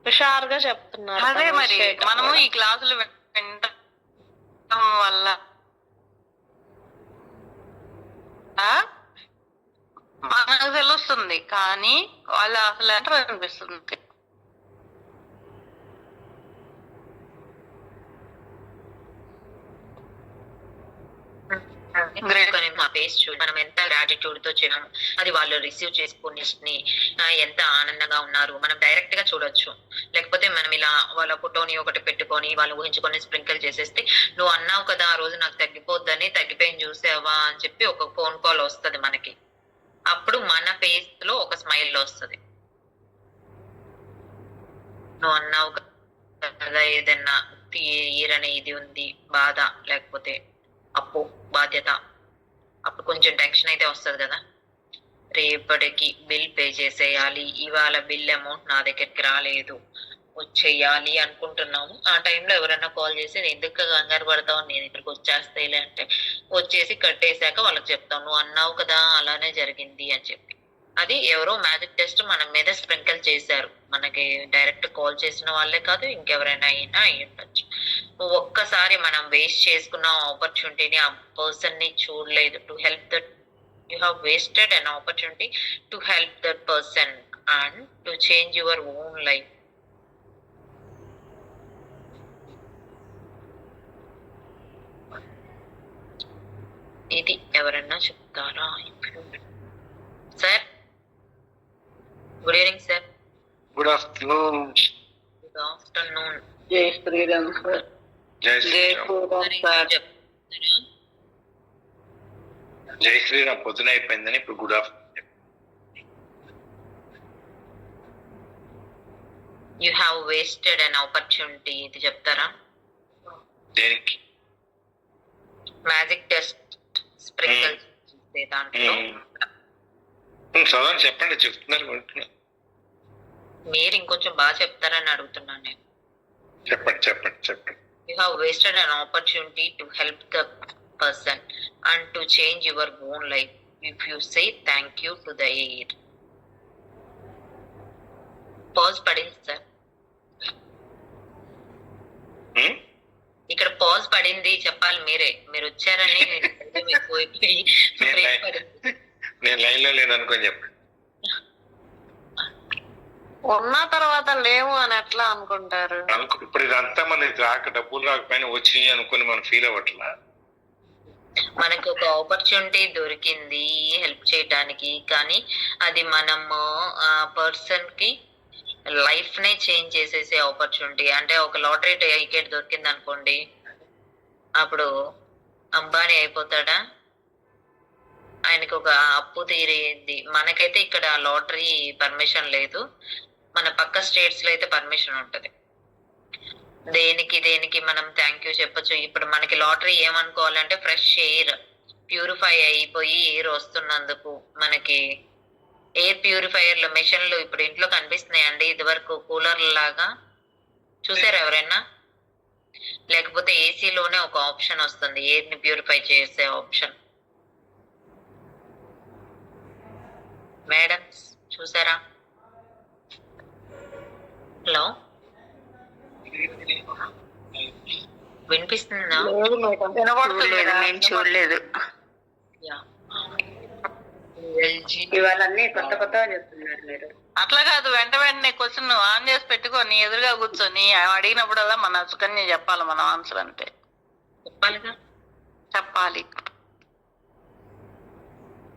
హుషారుగా చెప్తున్నారు. అదే మరి మనము ఈ క్లాసులు వినటం వల్ల మనకు తెలుస్తుంది, కానీ వాళ్ళు అసలు ఎంటర్ అనిపిస్తుంది. మా ఫేస్ చూసి మనం ఎంత గ్రాటిట్యూడ్ తో చేయడం, అది వాళ్ళు రిసీవ్ చేసుకుని ఎంత ఆనందంగా ఉన్నారు మనం డైరెక్ట్ గా చూడొచ్చు. లేకపోతే మనం ఇలా వాళ్ళ ఫోటోని ఒకటి పెట్టుకొని వాళ్ళు ఊహించుకొని స్ప్రింకిల్ చేసేస్తే, నువ్వు అన్నావు కదా ఆ రోజు నాకు తగ్గిపోద్దని, తగ్గిపోయింది చూసావా అని చెప్పి ఒక ఫోన్ కాల్ వస్తుంది మనకి. అప్పుడు మన ఫేస్ లో ఒక స్మైల్ వస్తుంది. నువ్వు అన్నావు కదా ఏదన్నా ఈరని ఇది ఉంది బాధ, లేకపోతే అప్పు బాధ్యత, అప్పుడు కొంచెం టెన్షన్ అయితే వస్తుంది కదా. రేపటికి బిల్ పే చేసేయాలి, ఇవాళ బిల్ అమౌంట్ నా దగ్గరికి రాలేదు, వచ్చేయాలి అనుకుంటున్నాము. ఆ టైంలో ఎవరైనా కాల్ చేసి నేను ఎందుకు కంగారు పడతావు, నేను ఇక్కడికి వచ్చేస్తేలే అంటే వచ్చేసి కట్టేశాక వాళ్ళకి చెప్తాను, నువ్వు అన్నావు కదా అలానే జరిగింది అని చెప్పి. అది ఎవరో మ్యాజిక్ టెస్ట్ మన మీద స్ప్రింకిల్ చేశారు. మనకి డైరెక్ట్ కాల్ చేసిన వాళ్ళే కాదు, ఇంకెవరైనా అయినా అయి ఉండొచ్చు. ఒక్కసారి మనం వేస్ట్ చేసుకున్న ఆపర్చునిటీని, ఆ పర్సన్ ని చూడలేదు, to help that you have wasted an opportunity to help that person and to change your own life. ఇది ఎవరన్నా చెప్తారా? Sir good evening sir. Good afternoon. Good afternoon. జై శ్రీరామ్ సార్. జై శ్రీరామ్. జై శ్రీరామ్ పొద్దున అయిపోయిందని ఇప్పుడు good afternoon. You have wasted an opportunity, ఇది చెప్తారా? దేనికి? మ్యాజిక్ టెస్ట్ స్ప్రింకిల్ చేసే దాంట్లో చదవని చెప్పండి, చెప్తున్నారు వింటున్నా. మీరు ఇంకొంచెం బాగా చెప్తారని అడుగుతున్నాను నేను. చెప్పండి చెప్పండి చెప్పండి. You have wasted an opportunity to help the person and to change your own life if you say thank you to the air. Pause పడింది సార్, ఇక్కడ పాజ్ పడింది చెప్పాలి మీరే. మీరు వచ్చారని నేను లైన్ లో లేదనుకొని చెప్పండి. ఉన్న తర్వాత లేవు అని ఎట్లా అనుకుంటారు? ఇప్పుడు ఇదంతా మనకి డబ్బులు రాకపోయినా వచ్చినాయి అనుకుని మనం ఫీల్ అవ్వట్లా. మనకి ఒక ఆపర్చునిటీ దొరికింది హెల్ప్ చేయడానికి, కానీ అది మనము ఆ పర్సన్ కి లైఫ్ నే చేంజ్ చేసేసే ఆపర్చునిటీ. అంటే ఒక లాటరీ టికెట్ దొరికింది అనుకోండి, అప్పుడు అంబానీ అయిపోతాడా? ఆయనకి ఒక అప్పు తీరేది. మనకైతే ఇక్కడ లాటరీ పర్మిషన్ లేదు, మన పక్క స్టేట్స్ లో అయితే పర్మిషన్ ఉంటది. దేనికి మనం థ్యాంక్ యూ చెప్పొచ్చు. ఇప్పుడు మనకి లాటరీ ఏమనుకోవాలంటే ఫ్రెష్ ఎయిర్, ప్యూరిఫై అయిపోయి ఎయిర్ వస్తున్నందుకు. మనకి ఎయిర్ ప్యూరిఫైయర్లు మెషిన్లు ఇప్పుడు ఇంట్లో కనిపిస్తున్నాయండి, ఇది వరకు కూలర్ లాగా చూసారు ఎవరైనా? లేకపోతే ఏసీలోనే ఒక ఆప్షన్ వస్తుంది ఎయిర్ ని ప్యూరిఫై చేసే ఆప్షన్. మేడం చూసారా? హలో, వినిపిస్తుందా? వినపడుతుంది. నేను చూడలేదు. యా. ఇవాళ అన్ని కొత్త కొత్తగా చెప్తున్నారు మీరు. అట్లా కాదు, వెంటనే క్వశ్చన్ ఆన్ చేసి పెట్టుకొని ఎదురుగా కూర్చొని అడిగినప్పుడల్లా మన సుకన్య చెప్పాలి మనం ఆన్సర్ అంటే. చెప్పాలిగా. చెప్పాలి.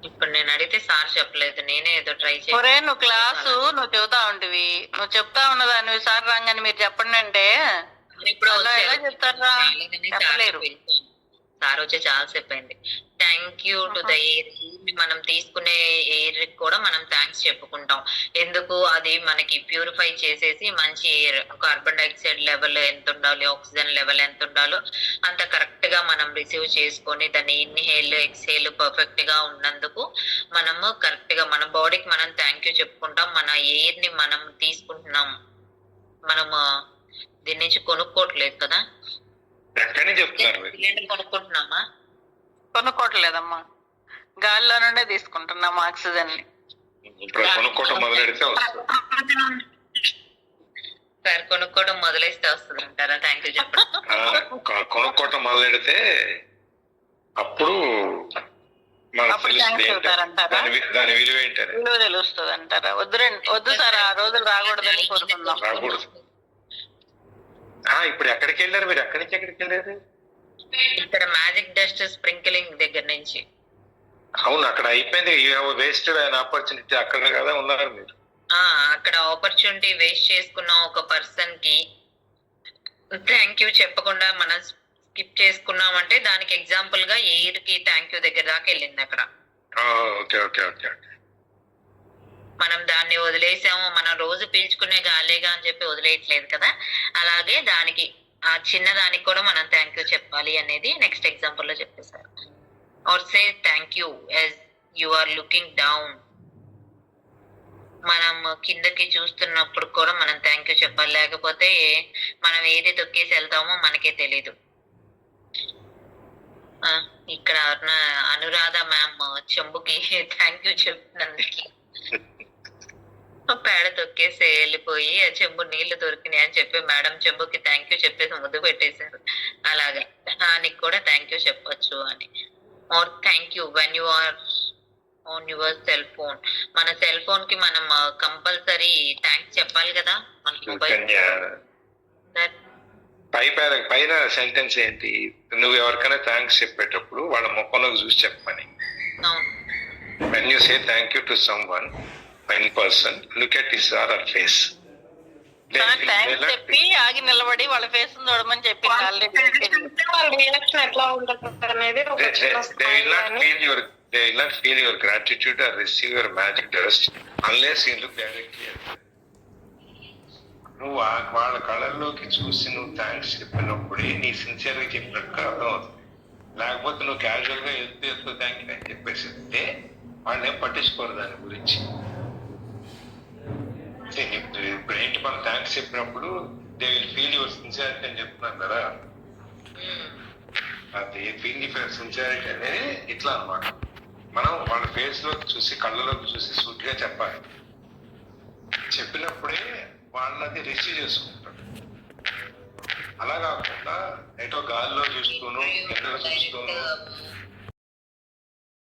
ఇప్పుడు నేను అడిగితే సార్ చెప్పలేదు, నేనే ఏదో ట్రై ఒరే నువ్వు క్లాసు నువ్వు చెబుతా ఉంటివి, నువ్వు చెప్తా ఉన్నదాన్ని సార్ రాగానే మీరు చెప్పండి అంటే ఇప్పుడు అలా ఎలా చెప్తారా? చెప్పలేరు. సార్ వచ్చి చాలా సేపు అయింది. Thank you to the air. మనం తీసుకునే ఎయిర్ కూడా మనం థ్యాంక్స్ చెప్పుకుంటాం. ఎందుకు? అది మనకి ప్యూరిఫై చేసేసి మంచి ఎయిర్, కార్బన్ డైఆక్సైడ్ లెవెల్ ఎంత ఉండాలి, ఆక్సిజన్ లెవెల్ ఎంత ఉండాలో అంత కరెక్ట్ గా మనం రిసీవ్ చేసుకొని దాన్ని ఇన్హేల్ ఎక్స్హేల్ పర్ఫెక్ట్ గా ఉన్నందుకు మనము కరెక్ట్ గా మన బాడీకి మనం థ్యాంక్ యూ చెప్పుకుంటాం. మన ఎయిర్ ని మనం తీసుకుంటున్నాం, మనము దీని నుంచి కొనుక్కోవట్లేదు కదా. ఎక్కడి నుంచి చెప్తున్నారు మీరు? సిలిండర్ కొనుక్కుంటున్నామా? కొనుక్కోవట్లేదమ్మా, గాలిలో నుండే తీసుకుంటున్నాం ఆక్సిజన్ ని. ఇప్పుడు కొనుక్కోవటం మొదలెడితే వస్తుంది. సార్ కొనుక్కోవడం మొదలైతే వస్తుంది అంటారా? థ్యాంక్ యూ చెప్పండి. కొనుక్కోవటం మొదలెడితే అప్పుడు అప్పుడు థ్యాంక్స్ చెబుతారంటారా? దాని విలువ ఏంటని విలువ తెలుస్తుంది అంటారా? వద్దు సార్, ఆ రోజులు రాకూడదని కోరుకుందాం. రాకూడదు. ఇప్పుడు ఎక్కడికి వెళ్ళారు మీరు? ఎక్కడి నుంచి ఎక్కడికి వెళ్ళారు? ఇక్కడ మ్యాజిక్ డస్ట్ స్ప్రింకిలింగ్ దగ్గర నుంచి. అవును, అక్కడ అయిపోయింది. వేస్టెడ్ అయిన ఆపర్చునిటీ అక్కడ కదా ఉన్నారు మీరు. అక్కడ ఆపర్చునిటీ వేస్ట్ చేసుకున్న ఒక పర్సన్ కి థ్యాంక్ యూ చెప్పకుండా మనం స్కిప్ చేసుకున్నామంటే దానికి ఎగ్జాంపుల్ గా ఎయిర్ కి థ్యాంక్ యూ దగ్గర దాకా వెళ్ళింది. అక్కడ ఓకే ఓకే ఓకే. మనం దాన్ని వదిలేసాము, మనం రోజు పీల్చుకునే గాలేగా అని చెప్పి వదిలేయట్లేదు కదా. అలాగే దానికి ఆ చిన్న దానికి కూడా మనం థ్యాంక్ యూ చెప్పాలి అనేది నెక్స్ట్ ఎగ్జాంపుల్ లో చెప్పేశారు. Or say thank you as you are looking down. మనం కిందకి చూస్తున్నప్పుడు కూడా మనం థ్యాంక్ యూ చెప్పాలి, లేకపోతే మనం ఏది తొక్కేసి వెళ్తామో మనకే తెలీదు. ఇక్కడ అనురాధ మ్యామ్ చెంబుకి థ్యాంక్ యూ చెప్పినందుకు పేడ తొక్కేసి వెళ్ళిపోయి ఆ చెంబు నీళ్లు దొరికినాయి అని చెప్పి మేడం చెంబుకి థ్యాంక్ యూ చెప్పేసి ముద్దు పెట్టేశారు. అలాగే దానికి కూడా థ్యాంక్ యూ చెప్పొచ్చు అని. Or thank you when you are on your cell phone. మన సెల్ ఫోన్ కి మనం కంపల్సరీ థ్యాంక్స్ చెప్పాలి కదా మన మొబైల్. పైన సెంటెన్స్ ఏంటి? నువ్వు ఎవరికైనా థ్యాంక్స్ చెప్పేటప్పుడు వాళ్ళ ముఖంలోకి చూసి చెప్పమని. అవును. When you say thank you to someone in person, look at his or her face. Thanks చెప్పి ఆగి నిలబడి వాళ్ళ ఫేస్ చూడమని చెప్పి వాళ్ళ రియాక్షన్ ఎట్లా ఉంటుంది అనేది they will not feel your gratitude or receive your magic dust unless you look directly at them. నువ్వు వాళ్ళ కళ్ళల్లోకి చూసి నువ్వు థ్యాంక్స్ చెప్పినప్పుడే నీ సిన్సియర్ గా చెప్పినట్టు అర్థం అవుతుంది. లేకపోతే నువ్వు క్యాజువల్ గా ఎత్తు థ్యాంక్ యూ అని చెప్పేసి వాళ్ళు ఏం పట్టించుకోరు దాని గురించి. ఇప్పుడు ఏంటి, మనం థ్యాంక్స్ చెప్పినప్పుడు they will feel your sincerity అని చెప్తున్నాం కదా. అది ఫీల్ యువర్ సిన్సియారిటీ అనేది ఇట్లా అన్నమాట. మనం వాళ్ళ ఫేస్ లోకి చూసి కళ్ళలోకి చూసి సూట్ గా చెప్పాలి. చెప్పినప్పుడే వాళ్ళది రిసీవ్ చేసుకుంటారు. అలా కాకుండా ఎటో గాల్లో చూస్తూను కింద చూస్తూను